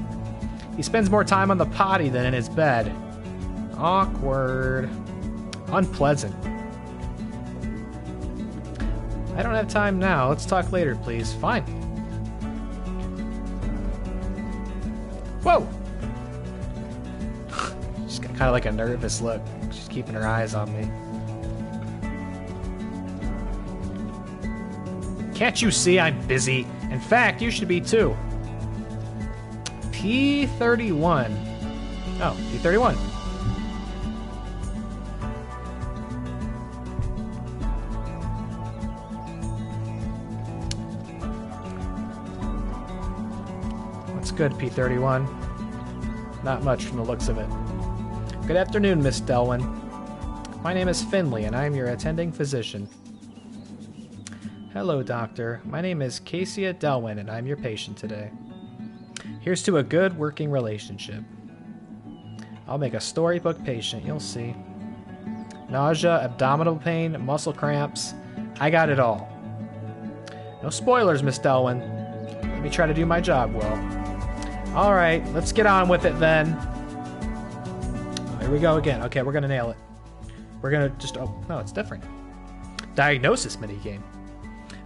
He spends more time on the potty than in his bed. Awkward. Unpleasant. I don't have time now. Let's talk later, please. Fine. Whoa! She's got kind of like a nervous look. She's keeping her eyes on me. Can't you see I'm busy? In fact, you should be too. P31. Oh, P31. What's good, P31? Not much from the looks of it. Good afternoon, Miss Delwyn. My name is Finley, and I am your attending physician. Hello, doctor. My name is Cassia Delwyn, and I'm your patient today. Here's to a good working relationship. I'll make a storybook patient, you'll see. Nausea, abdominal pain, muscle cramps. I got it all. No spoilers, Miss Delwyn. Let me try to do my job well. Alright, let's get on with it then. Oh, here we go again. Okay, we're gonna nail it. We're gonna just... Oh, no, it's different. Diagnosis minigame.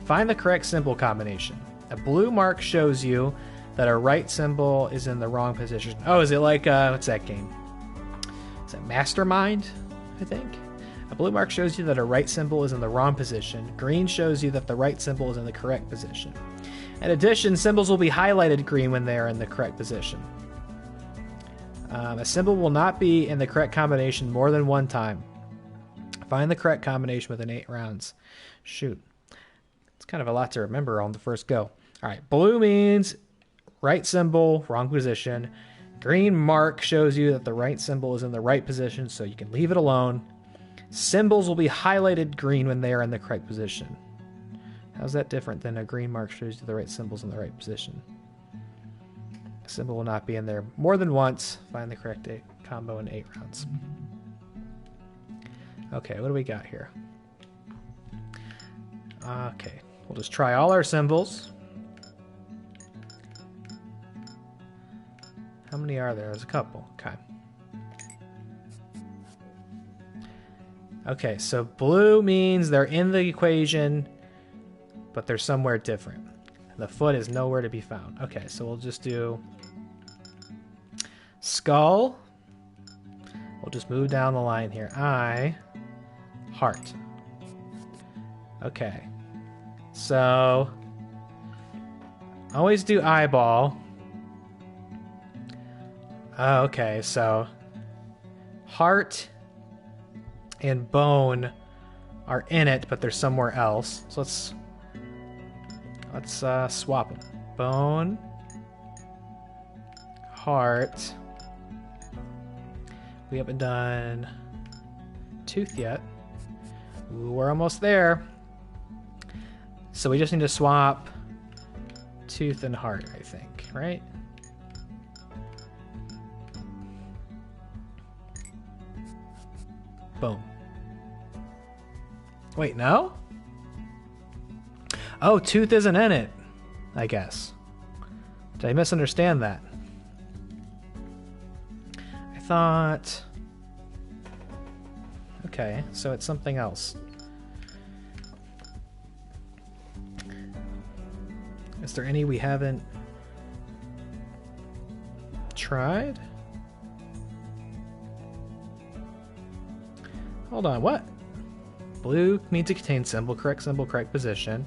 Find the correct symbol combination. A blue mark shows you that a right symbol is in the wrong position. Oh, is it like, what's that game? Is it Mastermind, I think? A blue mark shows you that a right symbol is in the wrong position. Green shows you that the right symbol is in the correct position. In addition, symbols will be highlighted green when they are in the correct position. A symbol will not be in the correct combination more than one time. Find the correct combination within 8 rounds. Shoot. It's kind of a lot to remember on the first go. All right, blue means right symbol, wrong position. Green mark shows you that the right symbol is in the right position, so you can leave it alone. Symbols will be highlighted green when they are in the correct position. How's that different than a green mark shows you the right symbol's in the right position? A symbol will not be in there more than once. Find the correct combo in 8 rounds. Okay, what do we got here? Okay, we'll just try all our symbols. How many are there? There's a couple. Okay. Okay, so blue means they're in the equation, but they're somewhere different. The foot is nowhere to be found. Okay, so we'll just do skull. We'll just move down the line here. Eye, heart. Okay, so always do eyeball. Okay, so heart and bone are in it, but they're somewhere else. So let's swap them. Bone, heart. We haven't done tooth yet. Ooh, we're almost there. So we just need to swap tooth and heart, I think, right? Boom. Wait, no? Oh, tooth isn't in it, I guess. Did I misunderstand that? I thought... Okay, so it's something else. Is there any we haven't tried? Hold on, what? Blue means to contain symbol, correct position.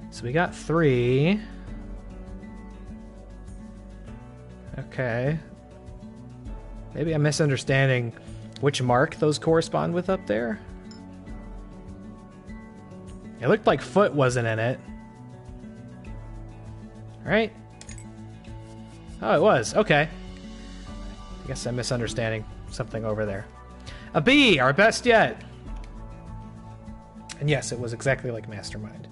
So we got 3. Okay. Maybe I'm misunderstanding which mark those correspond with up there. It looked like foot wasn't in it. Right? Oh, it was. Okay. I guess I'm misunderstanding something over there. A B, our best yet. And yes, it was exactly like Mastermind.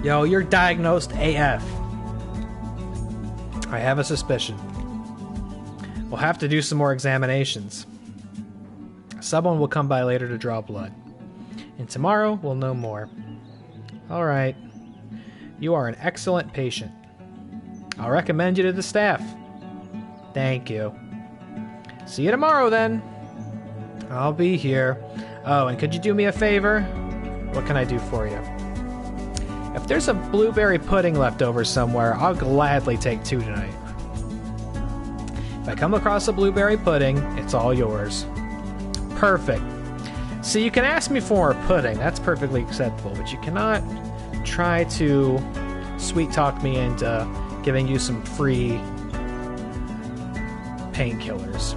Yo, you're diagnosed AF. I have a suspicion. We'll have to do some more examinations. Someone will come by later to draw blood. And tomorrow, we'll know more. All right. You are an excellent patient. I'll recommend you to the staff. Thank you. See you tomorrow, then. I'll be here. Oh, and could you do me a favor? What can I do for you? If there's a blueberry pudding left over somewhere, I'll gladly take 2 tonight. If I come across a blueberry pudding, it's all yours. Perfect. See, you can ask me for a pudding. That's perfectly acceptable, but you cannot try to sweet talk me into giving you some free painkillers.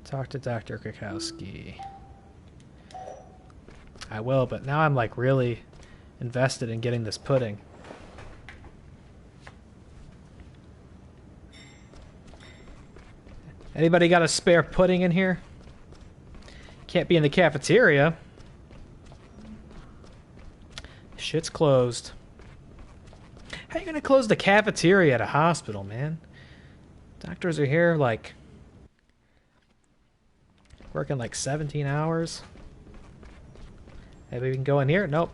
Talk to Dr. Krakowski. I will, but now I'm like really invested in getting this pudding. Anybody got a spare pudding in here? Can't be in the cafeteria. Shit's closed. How you gonna close the cafeteria at a hospital, man? Doctors are here like working like 17 hours. Maybe we can go in here? Nope.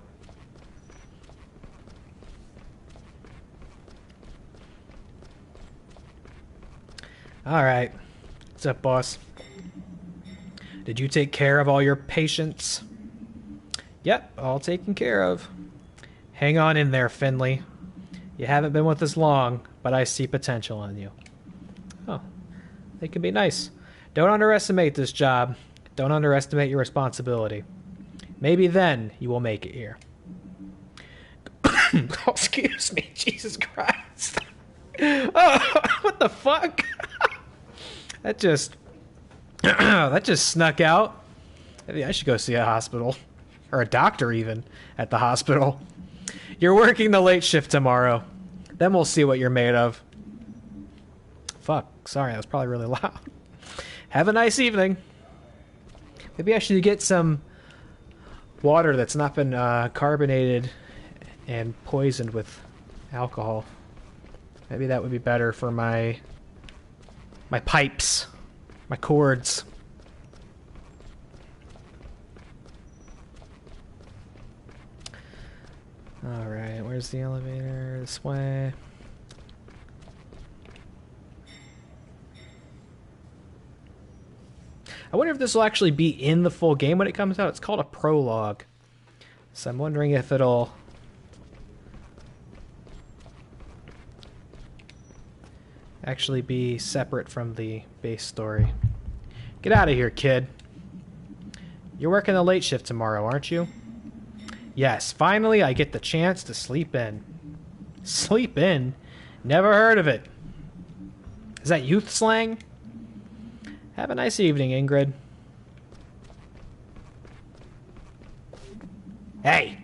Alright. What's up, boss? Did you take care of all your patients? Yep, all taken care of. Hang on in there, Finley. You haven't been with us long, but I see potential in you. Oh, they can be nice. Don't underestimate this job. Don't underestimate your responsibility. Maybe then you will make it here. Oh, excuse me, Jesus Christ. Oh, what the fuck? That just snuck out. Maybe I should go see a hospital. Or a doctor even at the hospital. You're working the late shift tomorrow. Then we'll see what you're made of. Fuck, sorry, that was probably really loud. Have a nice evening. Maybe I should get some water that's not been carbonated and poisoned with alcohol. Maybe that would be better for my pipes, my cords. Alright, where's the elevator? This way. I wonder if this will actually be in the full game when it comes out. It's called a Prologue. So I'm wondering if it'll actually be separate from the base story. Get out of here, kid. You're working the late shift tomorrow, aren't you? Yes, finally I get the chance to sleep in. Sleep in? Never heard of it. Is that youth slang? Have a nice evening, Ingrid. Hey,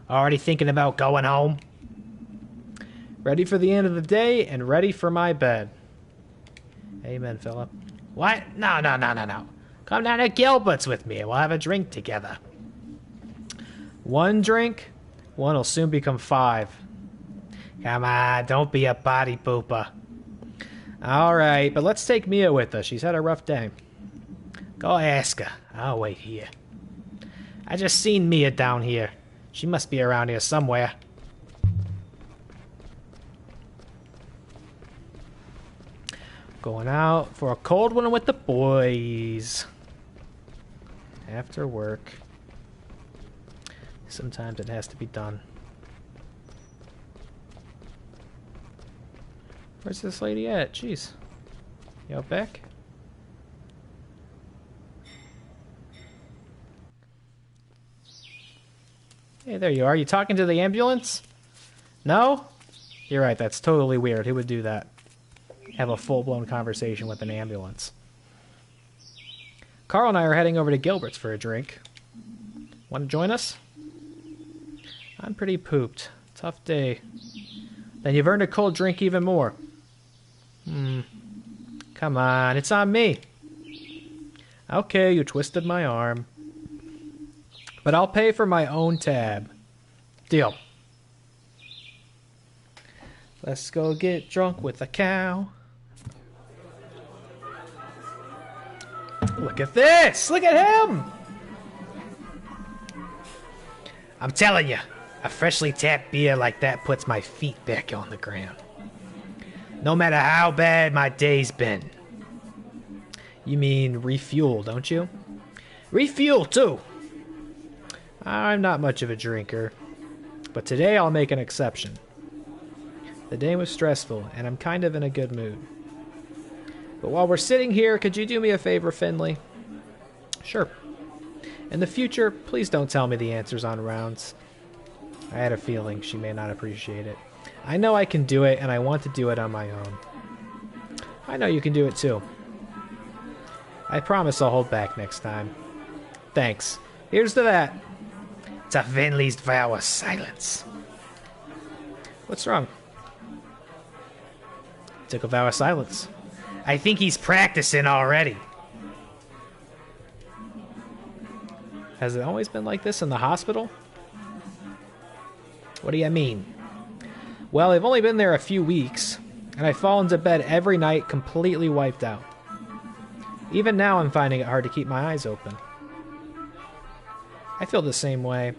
already thinking about going home? Ready for the end of the day and ready for my bed. Amen, Philip. What? No. Come down to Gilbert's with me and we'll have a drink together. 1 drink? 1 will soon become 5. Come on, don't be a body pooper. Alright, but let's take Mia with us. She's had a rough day. Go ask her. I'll wait here. I just seen Mia down here. She must be around here somewhere. Going out for a cold one with the boys. After work. Sometimes it has to be done. Where's this lady at? Jeez. You out back? Hey, there you are. You talking to the ambulance? No? You're right, that's totally weird. Who would do that? Have a full-blown conversation with an ambulance. Carl and I are heading over to Gilbert's for a drink. Want to join us? I'm pretty pooped. Tough day. Then you've earned a cold drink even more. Come on, it's on me. Okay, you twisted my arm. But I'll pay for my own tab. Deal. Let's go get drunk with a cow. Look at this! Look at him! I'm telling you, a freshly tapped beer like that puts my feet back on the ground. No matter how bad my day's been. You mean refuel, don't you? Refuel, too. I'm not much of a drinker, but today I'll make an exception. The day was stressful, and I'm kind of in a good mood. But while we're sitting here, could you do me a favor, Finley? Sure. In the future, please don't tell me the answers on rounds. I had a feeling she may not appreciate it. I know I can do it, and I want to do it on my own. I know you can do it too. I promise I'll hold back next time. Thanks. Here's to that. It's a Finley's vow of silence. What's wrong? Took a vow of silence. I think he's practicing already. Has it always been like this in the hospital? What do you mean? Well, I've only been there a few weeks, and I fall into bed every night completely wiped out. Even now I'm finding it hard to keep my eyes open. I feel the same way.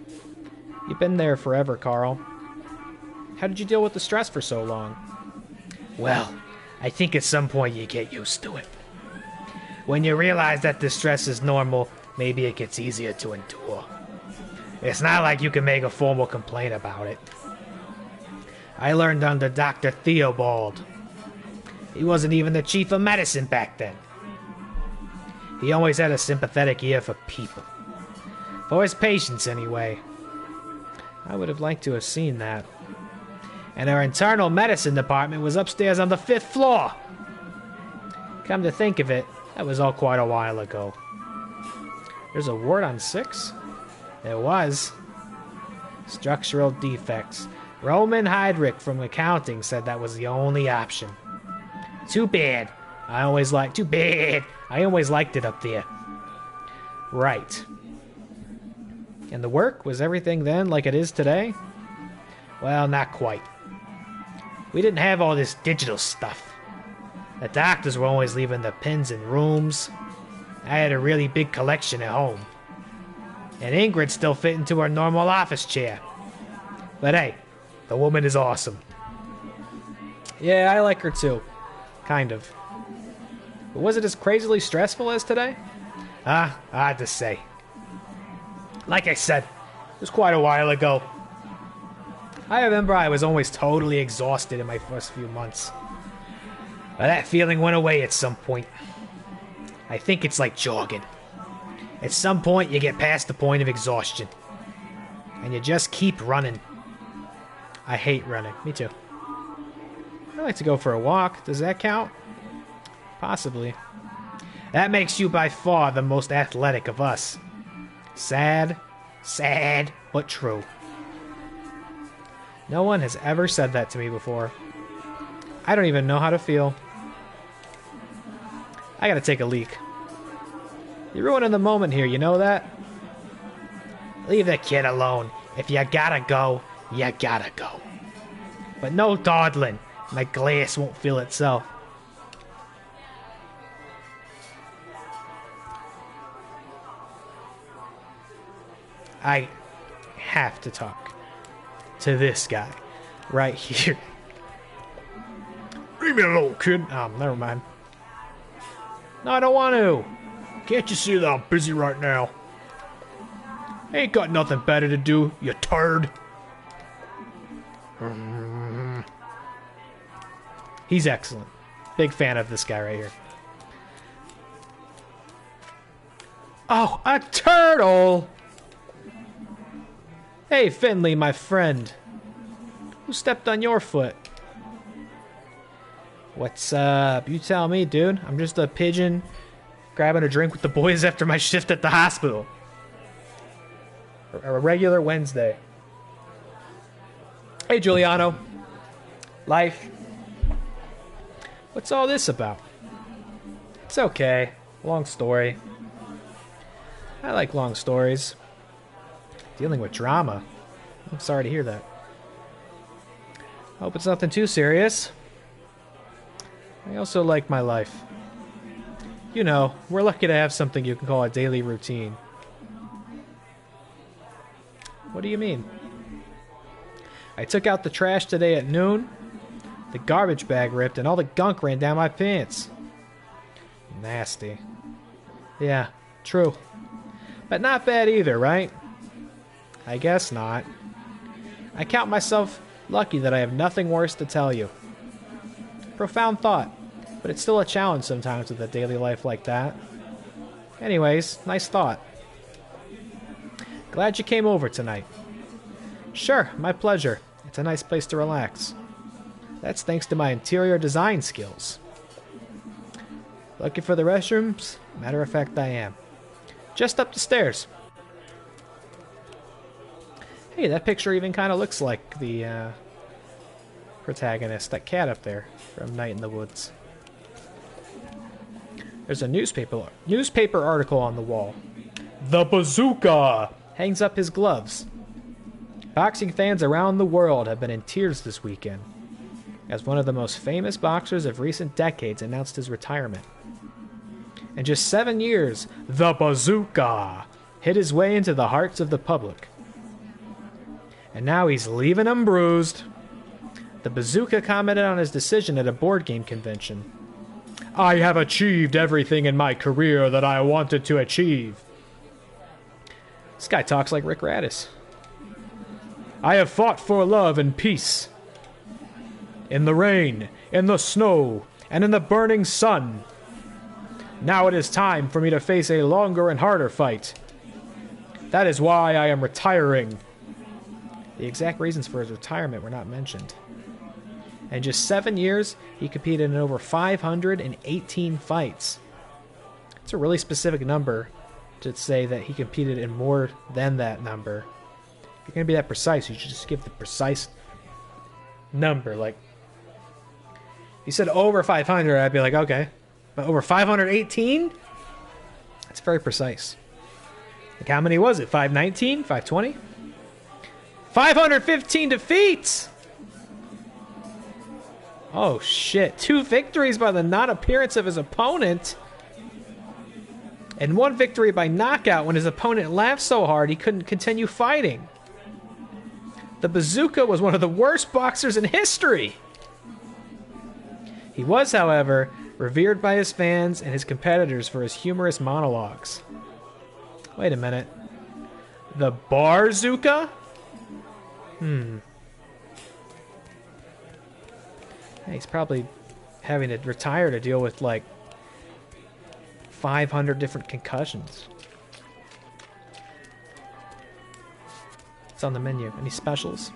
You've been there forever, Carl. How did you deal with the stress for so long? Well, I think at some point you get used to it. When you realize that the stress is normal, maybe it gets easier to endure. It's not like you can make a formal complaint about it. I learned under Dr. Theobald. He wasn't even the chief of medicine back then. He always had a sympathetic ear for people. For his patients, anyway. I would have liked to have seen that. And our internal medicine department was upstairs on the 5th floor. Come to think of it, that was all quite a while ago. There's a ward on 6? There was. Structural defects. Roman Heydrich from accounting said that was the only option. Too bad. I always liked it up there. Right. And the work, was everything then like it is today? Well, not quite. We didn't have all this digital stuff. The doctors were always leaving the pins in rooms. I had a really big collection at home. And Ingrid still fit into her normal office chair. But hey, the woman is awesome. Yeah, I like her too. Kind of. But was it as crazily stressful as today? Hard to say. Like I said, it was quite a while ago. I remember I was always totally exhausted in my first few months. But that feeling went away at some point. I think it's like jogging. At some point, you get past the point of exhaustion. And you just keep running. I hate running. Me too. I like to go for a walk. Does that count? Possibly. That makes you by far the most athletic of us. Sad, but true. No one has ever said that to me before. I don't even know how to feel. I gotta take a leak. You're ruining the moment here, you know that? Leave the kid alone. If you gotta go, you gotta go. But no dawdling. My glass won't fill itself. I have to talk to this guy right here. Leave me alone, kid. Never mind. No, I don't want to. Can't you see that I'm busy right now? Ain't got nothing better to do, you turd. He's excellent. Big fan of this guy right here. Oh, a turtle! Hey, Finley, my friend. Who stepped on your foot? What's up? You tell me, dude. I'm just a pigeon grabbing a drink with the boys after my shift at the hospital. A regular Wednesday. Hey, Giuliano. Life. What's all this about? It's okay. Long story. I like long stories. Dealing with drama. I'm sorry to hear that. Hope it's nothing too serious. I also like my life. You know, we're lucky to have something you can call a daily routine. What do you mean? I took out the trash today at noon. The garbage bag ripped and all the gunk ran down my pants. Nasty. Yeah, true. But not bad either, right? I guess not. I count myself lucky that I have nothing worse to tell you. Profound thought, but it's still a challenge sometimes with a daily life like that. Anyways, nice thought. Glad you came over tonight. Sure, my pleasure. It's a nice place to relax. That's thanks to my interior design skills. Looking for the restrooms? Matter of fact, I am. Just up the stairs. Hey, that picture even kind of looks like the protagonist, that cat up there from Night in the Woods. There's a newspaper article on the wall. The Bazooka hangs up his gloves. Boxing fans around the world have been in tears this weekend, as one of the most famous boxers of recent decades announced his retirement. In just 7 years, the Bazooka hit his way into the hearts of the public. And now he's leaving them bruised. The Bazooka commented on his decision at a board game convention. I have achieved everything in my career that I wanted to achieve. This guy talks like Rick Radis. I have fought for love and peace. In the rain, in the snow, and in the burning sun. Now it is time for me to face a longer and harder fight. That is why I am retiring. The exact reasons for his retirement were not mentioned. In just 7 years, he competed in over 518 fights. It's a really specific number to say that he competed in more than that number. If you're going to be that precise, you should just give the precise number. Like, if you said over 500, I'd be like, okay. But over 518? That's very precise. Like, how many was it? 519? 520? 515 defeats! Oh, shit. 2 victories by the non-appearance of his opponent. And 1 victory by knockout when his opponent laughed so hard he couldn't continue fighting. The Bazooka was one of the worst boxers in history. He was, however, revered by his fans and his competitors for his humorous monologues. Wait a minute. The Barzooka? Yeah, he's probably having to retire to deal with, like, 500 different concussions. It's on the menu. Any specials?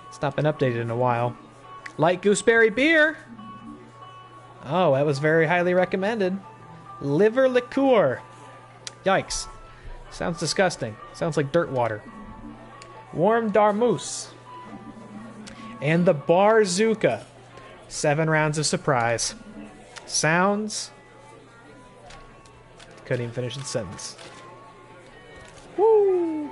It's not been updated in a while. Light gooseberry beer! Oh, that was very highly recommended. Liver liqueur. Yikes. Sounds disgusting. Sounds like dirt water. Warm Darmoose. And the Barzooka. 7 rounds of surprise. Sounds... Couldn't even finish the sentence. Woo!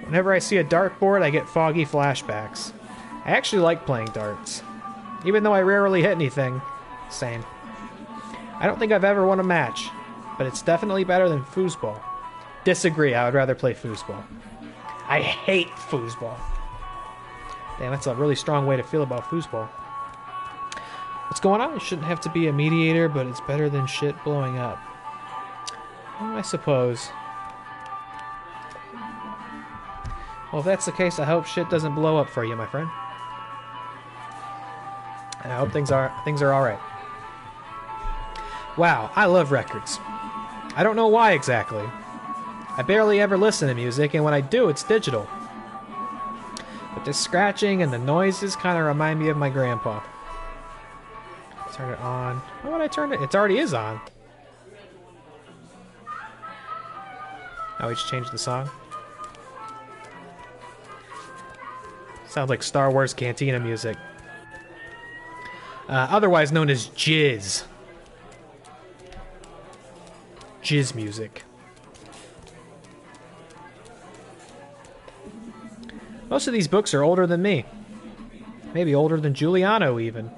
Whenever I see a dartboard, I get foggy flashbacks. I actually like playing darts. Even though I rarely hit anything. Same. I don't think I've ever won a match, but it's definitely better than foosball. Disagree, I would rather play foosball. I hate foosball. Damn, that's a really strong way to feel about foosball. What's going on? It shouldn't have to be a mediator, but it's better than shit blowing up. Well, I suppose. Well, if that's the case, I hope shit doesn't blow up for you, my friend. And I hope things are alright. Wow, I love records. I don't know why exactly. I barely ever listen to music, and when I do, it's digital. But the scratching and the noises kind of remind me of my grandpa. Turn it on. Why would I turn it? It already is on. Oh, we just changed the song. Sounds like Star Wars Cantina music. Otherwise known as jizz. Jizz music. Most of these books are older than me. Maybe older than Giuliano, even.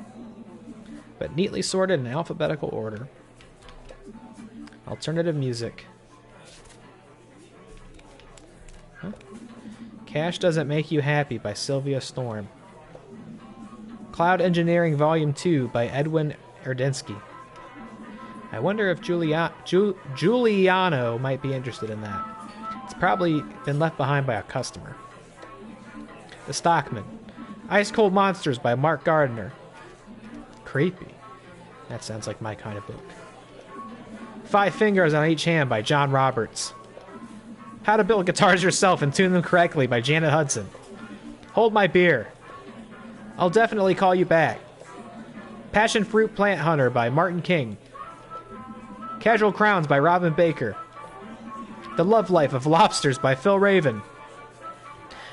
but neatly sorted in alphabetical order. Alternative music. Huh? Cash Doesn't Make You Happy by Sylvia Storm. Cloud Engineering Volume 2 by Edwin Erdinsky. I wonder if Giuliano might be interested in that. It's probably been left behind by a customer. The Stockman. Ice Cold Monsters by Mark Gardner. Creepy. That sounds like my kind of book. Five Fingers on Each Hand by John Roberts. How to Build Guitars Yourself and Tune Them Correctly by Janet Hudson. Hold My Beer. I'll Definitely Call You Back. Passion Fruit Plant Hunter by Martin King. Casual Crowns by Robin Baker. The Love Life of Lobsters by Phil Raven.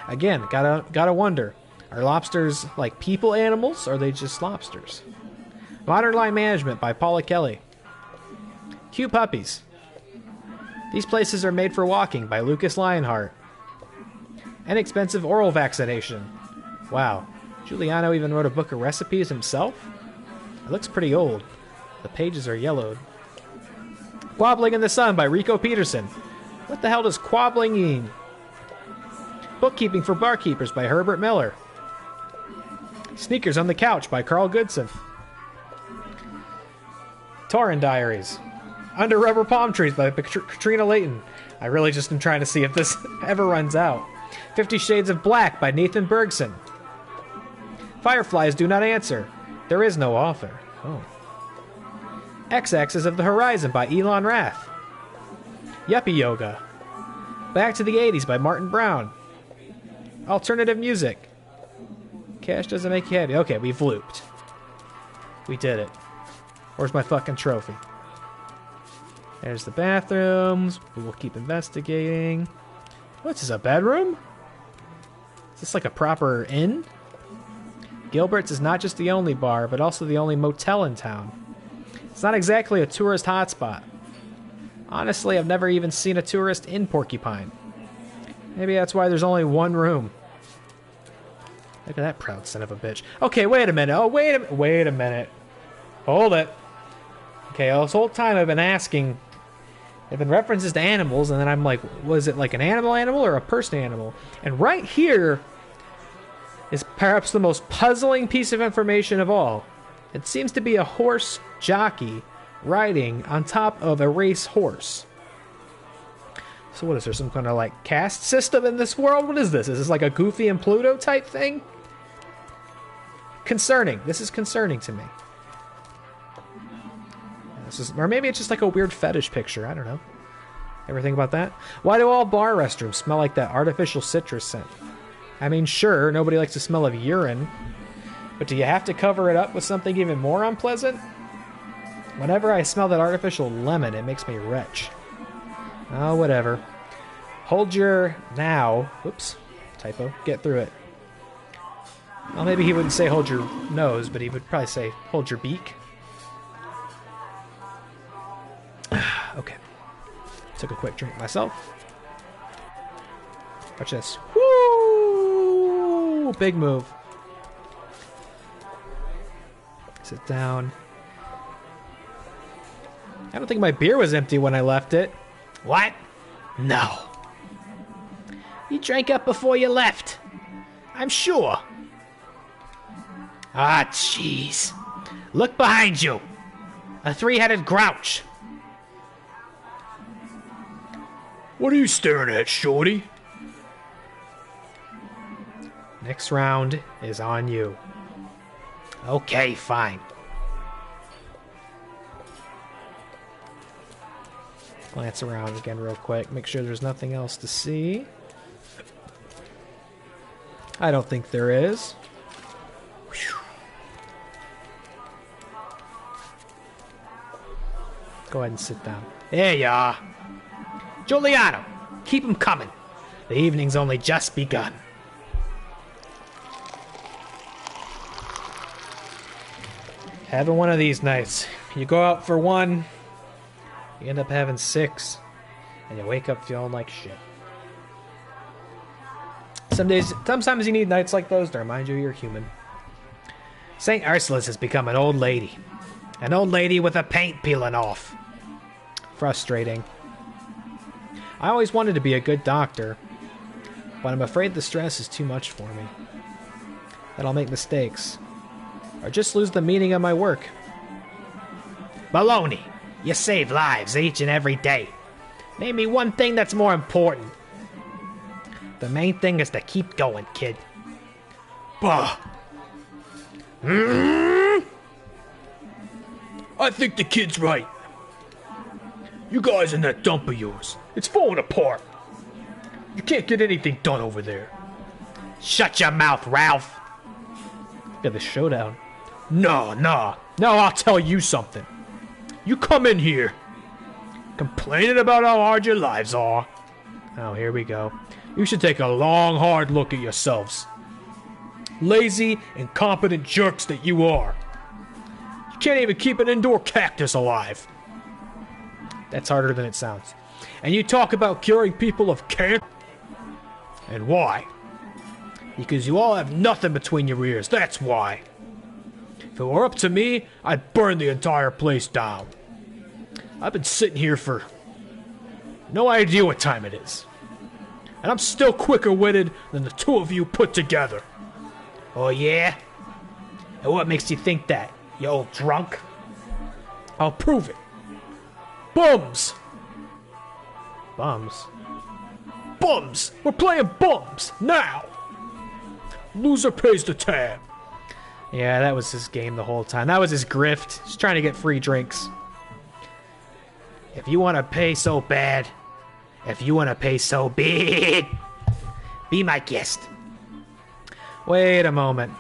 Again, gotta wonder, are lobsters like people animals, or are they just lobsters? Modern Line Management by Paula Kelly. Cute Puppies. These Places Are Made for Walking by Lucas Lionheart. Inexpensive Oral Vaccination. Wow, Giuliano even wrote a book of recipes himself? It looks pretty old. The pages are yellowed. Quabbling in the Sun by Rico Peterson. What the hell does quabbling mean? Bookkeeping for Barkeepers by Herbert Miller. Sneakers on the Couch by Carl Goodson. Torrin Diaries. Under Rubber Palm Trees by Katrina Layton. I really just am trying to see if this ever runs out. 50 Shades of Black by Nathan Bergson. Fireflies Do Not Answer. There is no author. Oh. X-Axis of the Horizon by Elon Rath. Yuppie Yoga. Back to the 80s by Martin Brown. Alternative music. Cash Doesn't Make You Happy. Okay, we've looped. We did it. Where's my fucking trophy? There's the bathrooms. We will keep investigating. What's this, a bedroom? Is this like a proper inn? Gilbert's is not just the only bar, but also the only motel in town. It's not exactly a tourist hotspot. Honestly, I've never even seen a tourist in Porcupine. Maybe that's why there's only one room. Look at that proud son of a bitch. Okay, wait a minute. Oh, wait a minute. Hold it. Okay, this whole time I've been asking, there have been references to animals, and then I'm like, was it like an animal or a person animal? And right here is perhaps the most puzzling piece of information of all. It seems to be a horse jockey riding on top of a race horse. So what is there, some kind of like caste system in this world? What is this? Is this like a Goofy and Pluto type thing? Concerning. This is concerning to me. Or maybe it's just like a weird fetish picture. I don't know. Ever think about that? Why do all bar restrooms smell like that artificial citrus scent? I mean, sure, nobody likes the smell of urine, but do you have to cover it up with something even more unpleasant? Whenever I smell that artificial lemon, it makes me retch. Oh, whatever. Hold your now. Whoops. Typo. Get through it. Well, maybe he wouldn't say hold your nose, but he would probably say hold your beak. Okay. Took a quick drink myself. Watch this. Woo! Big move. Sit down. I don't think my beer was empty when I left it. What? No. You drank up before you left. I'm sure. Ah, jeez. Look behind you. A three-headed grouch. What are you staring at, shorty? Next round is on you. Okay, fine. Glance around again real quick. Make sure there's nothing else to see. I don't think there is. Whew. Go ahead and sit down. There you are. Giuliano, keep 'em coming. The evening's only just begun. Having one of these nights. You go out for one, you end up having 6, and you wake up feeling like shit. Sometimes you need nights like those to remind you you're human. St. Ursula's has become an old lady. An old lady with a paint peeling off. Frustrating. I always wanted to be a good doctor, but I'm afraid the stress is too much for me. That I'll make mistakes, or just lose the meaning of my work. Baloney! You save lives each and every day. Name me one thing that's more important. The main thing is to keep going, kid. Bah! I think the kid's right. You guys in that dump of yours, it's falling apart. You can't get anything done over there. Shut your mouth, Ralph! Look at this showdown. Nah. Now I'll tell you something. You come in here, complaining about how hard your lives are. Oh, here we go. You should take a long, hard look at yourselves. Lazy, incompetent jerks that you are. You can't even keep an indoor cactus alive. That's harder than it sounds. And you talk about curing people of cancer? And why? Because you all have nothing between your ears, that's why. If it were up to me, I'd burn the entire place down. I've been sitting here for no idea what time it is. And I'm still quicker-witted than the two of you put together. Oh, yeah? And what makes you think that, you old drunk? I'll prove it. Bums! Bums? Bums! We're playing bums, now! Loser pays the tab. Yeah, that was his game the whole time. That was his grift. Just trying to get free drinks. If you want to pay so bad, if you want to pay so big, be my guest. Wait a moment.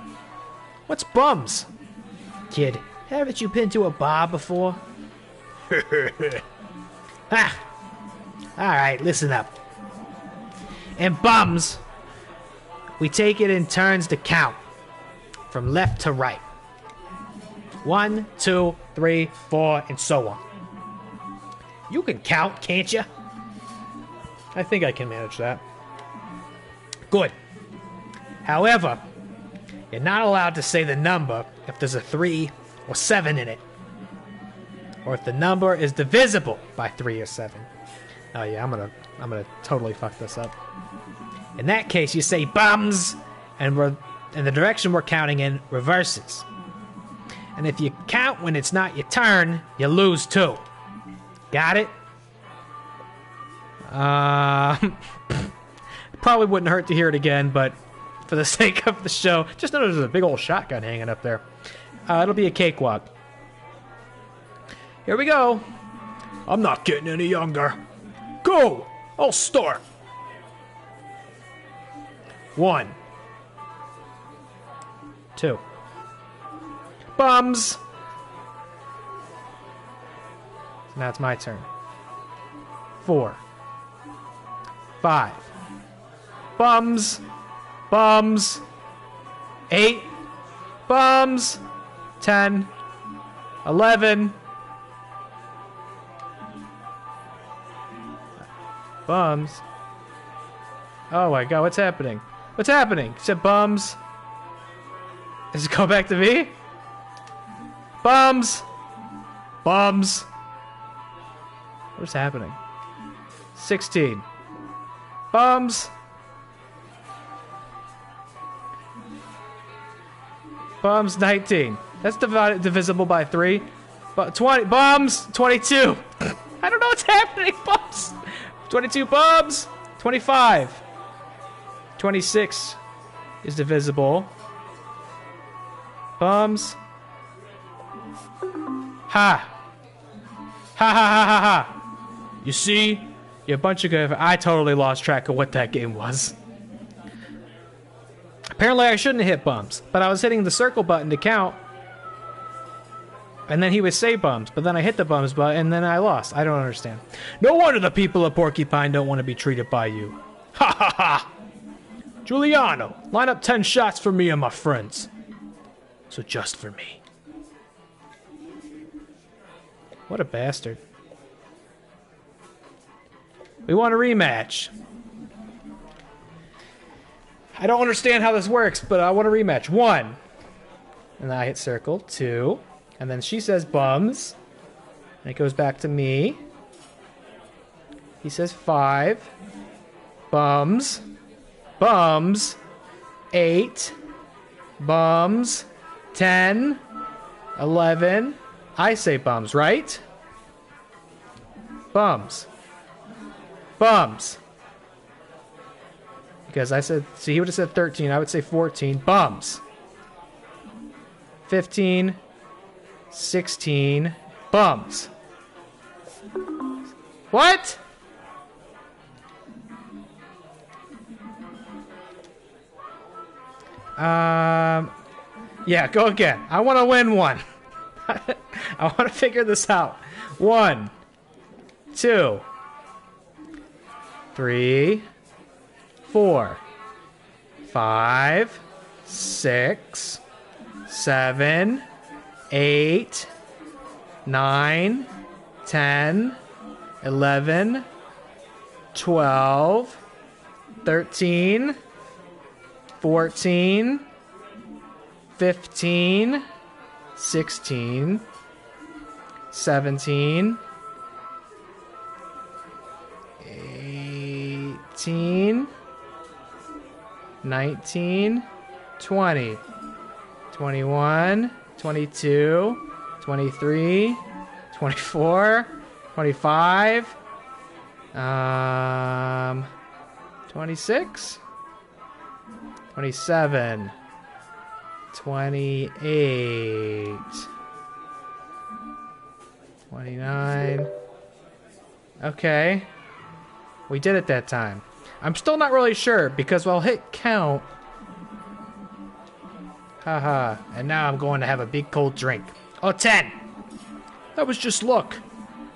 What's bums? Kid, haven't you been to a bar before? Ah! Alright, listen up. In bums, we take it in turns to count. From left to right. 1, 2, 3, 4, and so on. You can count, can't you? I think I can manage that. Good. However, you're not allowed to say the number if there's a 3 or 7 in it. Or if the number is divisible by 3 or 7. Oh yeah, I'm gonna totally fuck this up. In that case, you say bums, and the direction we're counting in reverses. And if you count when it's not your turn, you lose too. Got it? Probably wouldn't hurt to hear it again, but for the sake of the show, just notice there's a big old shotgun hanging up there. It'll be a cakewalk. Here we go. I'm not getting any younger. Go! I'll start. 1, 2. Bums! Now it's my turn. 4, 5. Bums! Bums! 8. Bums! 10. 11. Bums. Oh my god, what's happening? What's happening? It said bums. Does it go back to me? Bums! Bums! What's happening? 16. Bums! Bums, 19. That's divisible by 3. But 20. Bums! 22. I don't know what's happening. Bums! 22 bums! 25. 26 is divisible. Bums. Ha! Ha ha ha ha ha! You see? You're a bunch of good. I totally lost track of what that game was. Apparently I shouldn't have hit bums, but I was hitting the circle button to count. And then he would say bums, but then I hit the bums button and then I lost. I don't understand. No wonder the people of Porcupine don't want to be treated by you. Ha ha ha! Giuliano, line up 10 shots for me and my friends. So just for me. What a bastard. We want a rematch. I don't understand how this works, but I want a rematch. 1. And then I hit circle. 2. And then she says bums. And it goes back to me. He says 5. Bums. Bums. 8. Bums. 10. 11. I say bums, right? Bums. Bums. Because I said, see, he would have said 13. I would say 14. Bums. 15. 16. Bums. What? Yeah, go again. I want to win one. I want to figure this out. 1, 2, 3, 4, 5, 6, 7, 8, 9, 10, 11, 12, 13, 14, 15, 16, 17, 18, 19, 20, 21, 22, 23, 24, 25, 26, 27, 28, 29. Okay. We did it that time. I'm still not really sure because I'll hit count. Haha. And now I'm going to have a big cold drink. Oh, 10. That was just luck.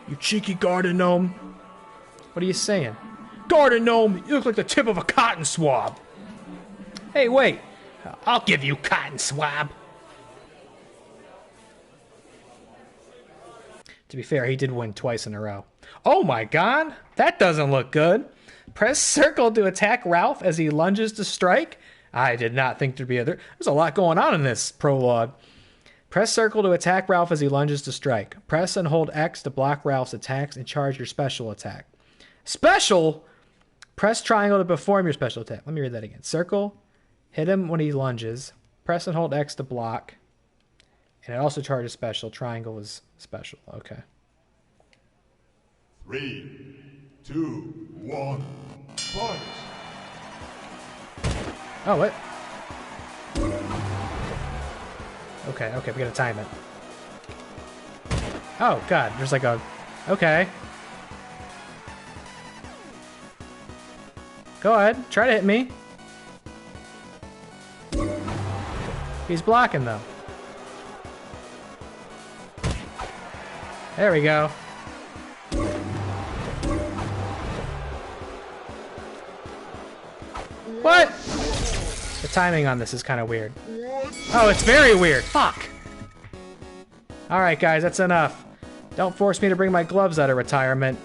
You cheeky garden gnome. What are you saying? Garden gnome, you look like the tip of a cotton swab. Hey, wait. I'll give you cotton swab. To be fair, he did win twice in a row. Oh my god, that doesn't look good. Press circle to attack Ralph as he lunges to strike. I did not think there'd be there's a lot going on in this prologue. Press circle to attack Ralph as he lunges to strike. Press and hold X to block Ralph's attacks and charge your special attack. Special? Press triangle to perform your special attack. Let me read that again. Circle, hit him when he lunges. Press and hold X to block. And it also charges special. Triangle is special. Okay. 3, 2, 1, fight! Oh, what? Okay, we gotta time it. Oh, God, there's like a... Okay. Go ahead, try to hit me. He's blocking, though. There we go. What? The timing on this is kind of weird. Oh, it's very weird. Fuck. Alright, guys, that's enough. Don't force me to bring my gloves out of retirement.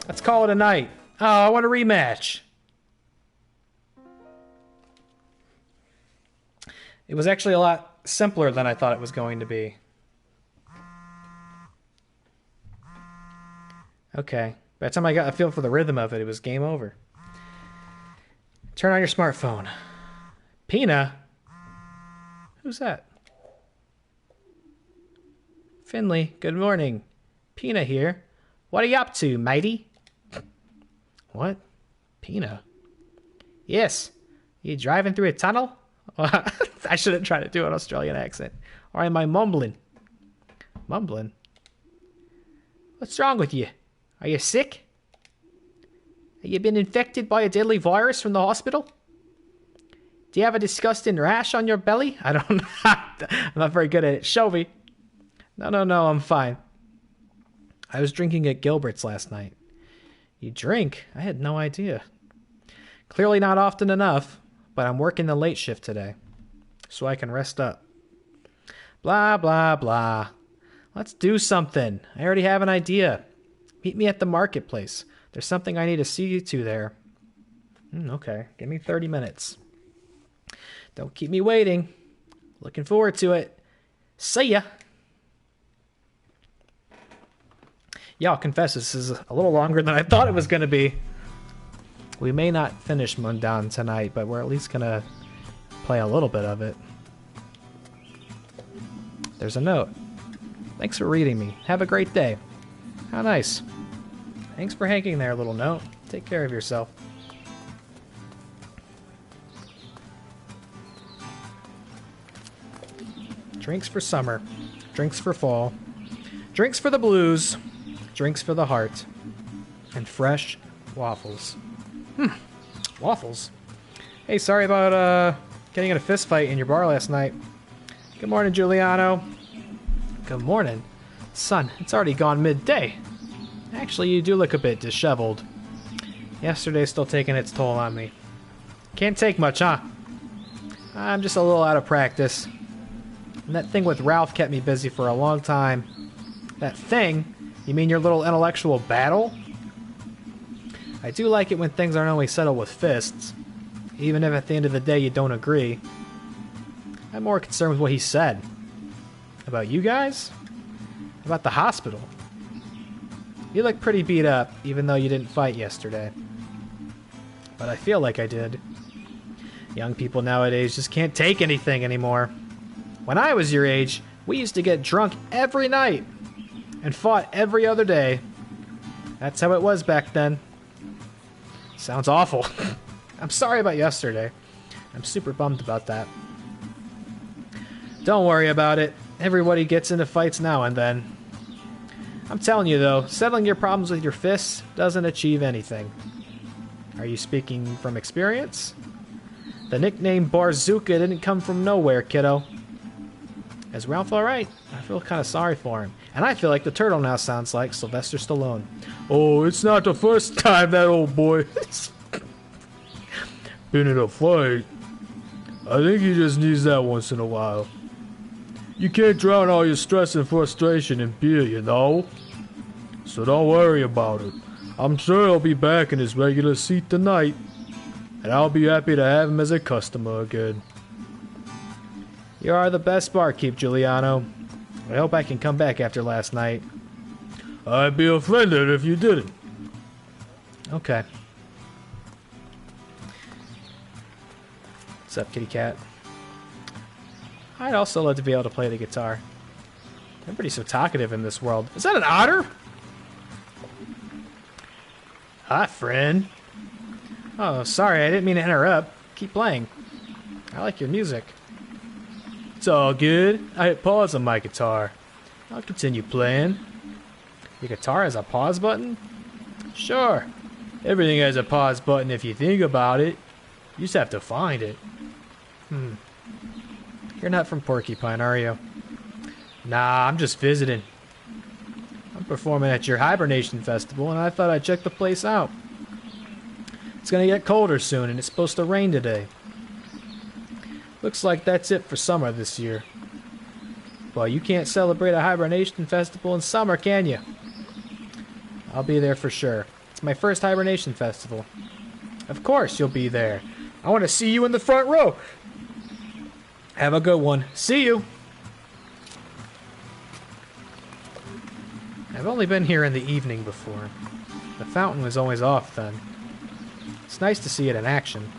Let's call it a night. Oh, I want a rematch. It was actually a lot simpler than I thought it was going to be. Okay. By the time I got a feel for the rhythm of it, it was game over. Turn on your smartphone. Pina? Who's that? Finley, good morning. Pina here. What are you up to, matey? What? Pina? Yes. You driving through a tunnel? I shouldn't try to do an Australian accent. Or am I mumbling? Mumbling? What's wrong with you? Are you sick? Have you been infected by a deadly virus from the hospital? Do you have a disgusting rash on your belly? I don't know. I'm not very good at it. Show me. No, I'm fine. I was drinking at Gilbert's last night. You drink? I had no idea. Clearly not often enough, but I'm working the late shift today, so I can rest up. Blah, blah, blah. Let's do something. I already have an idea. Meet me at the marketplace. There's something I need to see you to there. Okay, give me 30 minutes. Don't keep me waiting. Looking forward to it. See ya. Yeah, I'll confess, this is a little longer than I thought it was going to be. We may not finish Mundown tonight, but we're at least going to play a little bit of it. There's a note. Thanks for reading me. Have a great day. How nice. Thanks for hanging there, little note. Take care of yourself. Drinks for summer. Drinks for fall. Drinks for the blues. Drinks for the heart. And fresh waffles. Waffles? Hey, sorry about getting in a fist fight in your bar last night. Good morning, Giuliano. Good morning. Son, it's already gone midday. Actually, you do look a bit disheveled. Yesterday's still taking its toll on me. Can't take much, huh? I'm just a little out of practice. And that thing with Ralph kept me busy for a long time. That thing? You mean your little intellectual battle? I do like it when things aren't always settled with fists, even if at the end of the day you don't agree. I'm more concerned with what he said. About you guys? About the hospital. You look pretty beat up, even though you didn't fight yesterday. But I feel like I did. Young people nowadays just can't take anything anymore. When I was your age, we used to get drunk every night and fought every other day. That's how it was back then. Sounds awful. I'm sorry about yesterday. I'm super bummed about that. Don't worry about it. Everybody gets into fights now and then. I'm telling you though, settling your problems with your fists doesn't achieve anything. Are you speaking from experience? The nickname Barzuka didn't come from nowhere, kiddo. Is Ralph alright? I feel kind of sorry for him. And I feel like the turtle now sounds like Sylvester Stallone. Oh, it's not the first time that old boy been in a fight. I think he just needs that once in a while. You can't drown all your stress and frustration in beer, you know? So don't worry about it. I'm sure he'll be back in his regular seat tonight. And I'll be happy to have him as a customer again. You are the best barkeep, Giuliano. I hope I can come back after last night. I'd be offended if you didn't. Okay. What's up, kitty cat? I'd also love to be able to play the guitar. Everybody's so talkative in this world. Is that an otter? Hi, friend. Oh, sorry, I didn't mean to interrupt. Keep playing. I like your music. It's all good. I hit pause on my guitar. I'll continue playing. Your guitar has a pause button? Sure. Everything has a pause button if you think about it. You just have to find it. You're not from Porcupine, are you? Nah, I'm just visiting. I'm performing at your hibernation festival, and I thought I'd check the place out. It's gonna get colder soon, and it's supposed to rain today. Looks like that's it for summer this year. Well, you can't celebrate a hibernation festival in summer, can you? I'll be there for sure. It's my first hibernation festival. Of course you'll be there. I want to see you in the front row. Have a good one. See you. I've only been here in the evening before. The fountain was always off then. It's nice to see it in action.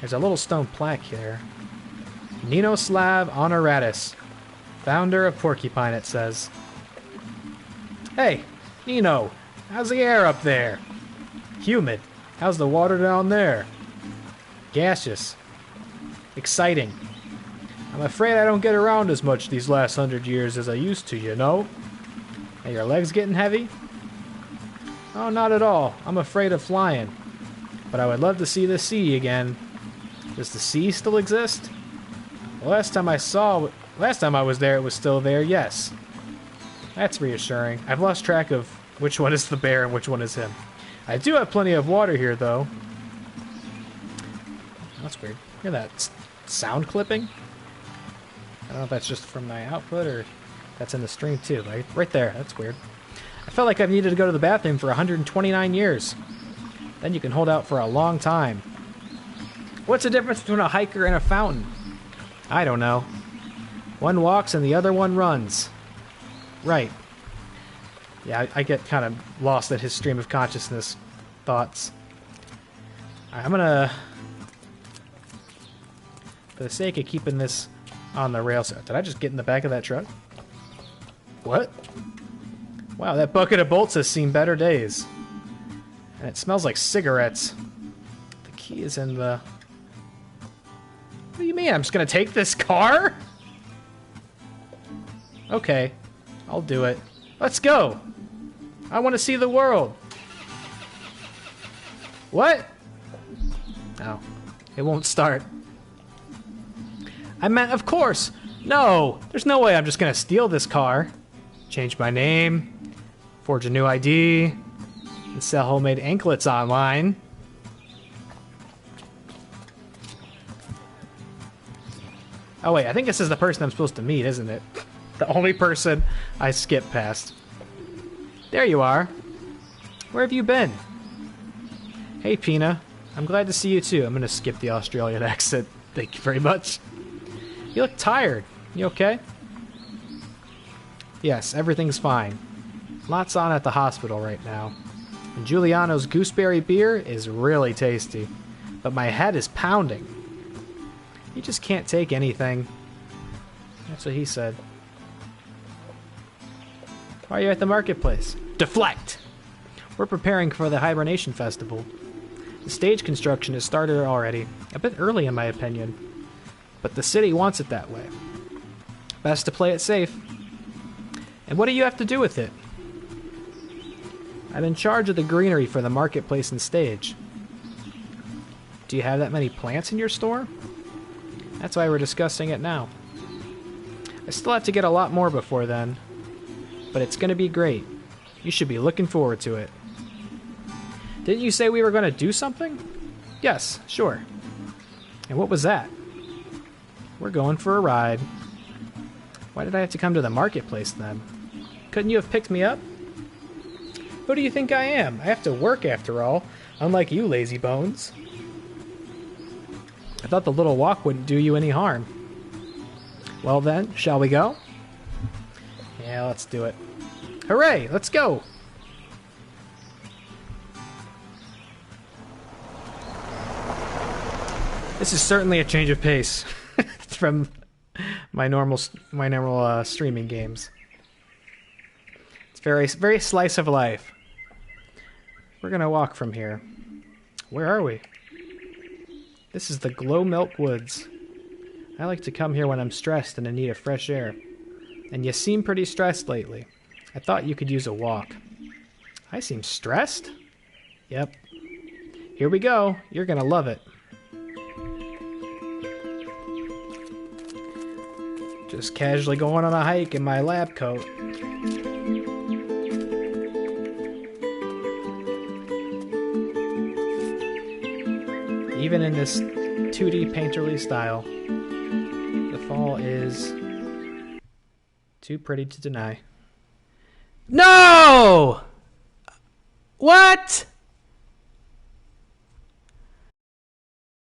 There's a little stone plaque here. Ninoslav Honoratus, founder of Porcupine, it says. Hey, Nino, how's the air up there? Humid. How's the water down there? Gaseous. Exciting. I'm afraid I don't get around as much these last 100 years as I used to, you know? Are your legs getting heavy? Oh, not at all. I'm afraid of flying. But I would love to see the sea again. Does the sea still exist? The last time I was there, it was still there, yes. That's reassuring. I've lost track of which one is the bear and which one is him. I do have plenty of water here, though. That's weird. Hear that sound clipping? I don't know if that's just from my output or that's in the stream too. Right there. That's weird. I felt like I've needed to go to the bathroom for 129 years. Then you can hold out for a long time. What's the difference between a hiker and a fountain? I don't know. One walks and the other one runs. Right. Yeah, I get kind of lost in his stream of consciousness thoughts. I'm gonna, for the sake of keeping this on the rails. Did I just get in the back of that truck? What? Wow, that bucket of bolts has seen better days. And it smells like cigarettes. The key is in the... What do you mean? I'm just gonna take this car? Okay, I'll do it. Let's go! I want to see the world. What? No, it won't start. I meant, of course. No, there's no way I'm just gonna steal this car. Change my name, forge a new ID, and sell homemade anklets online. Oh wait, I think this is the person I'm supposed to meet, isn't it? The only person I skipped past. There you are. Where have you been? Hey, Pina. I'm glad to see you too. I'm gonna skip the Australian accent. Thank you very much. You look tired. You okay? Yes, everything's fine. Lots on at the hospital right now. And Giuliano's gooseberry beer is really tasty. But my head is pounding. You just can't take anything. That's what he said. Why are you at the marketplace? Deflect! We're preparing for the Hibernation Festival. The stage construction has started already. A bit early in my opinion. But the city wants it that way. Best to play it safe. And what do you have to do with it? I'm in charge of the greenery for the marketplace and stage. Do you have that many plants in your store? That's why we're discussing it now. I still have to get a lot more before then. But it's going to be great. You should be looking forward to it. Didn't you say we were going to do something? Yes, sure. And what was that? We're going for a ride. Why did I have to come to the marketplace then? Couldn't you have picked me up? Who do you think I am? I have to work after all, unlike you lazy bones. I thought the little walk wouldn't do you any harm. Well then, shall we go? Yeah, let's do it. Hooray, let's go! This is certainly a change of pace from my normal streaming games. It's very slice of life. We're gonna walk from here. Where are we? This is the Glow Milk Woods. I like to come here when I'm stressed and in need of fresh air. And you seem pretty stressed lately. I thought you could use a walk. I seem stressed? Yep. Here we go. You're gonna love it. Just casually going on a hike in my lab coat. Even in this 2D painterly style, the fall is too pretty to deny. No! What?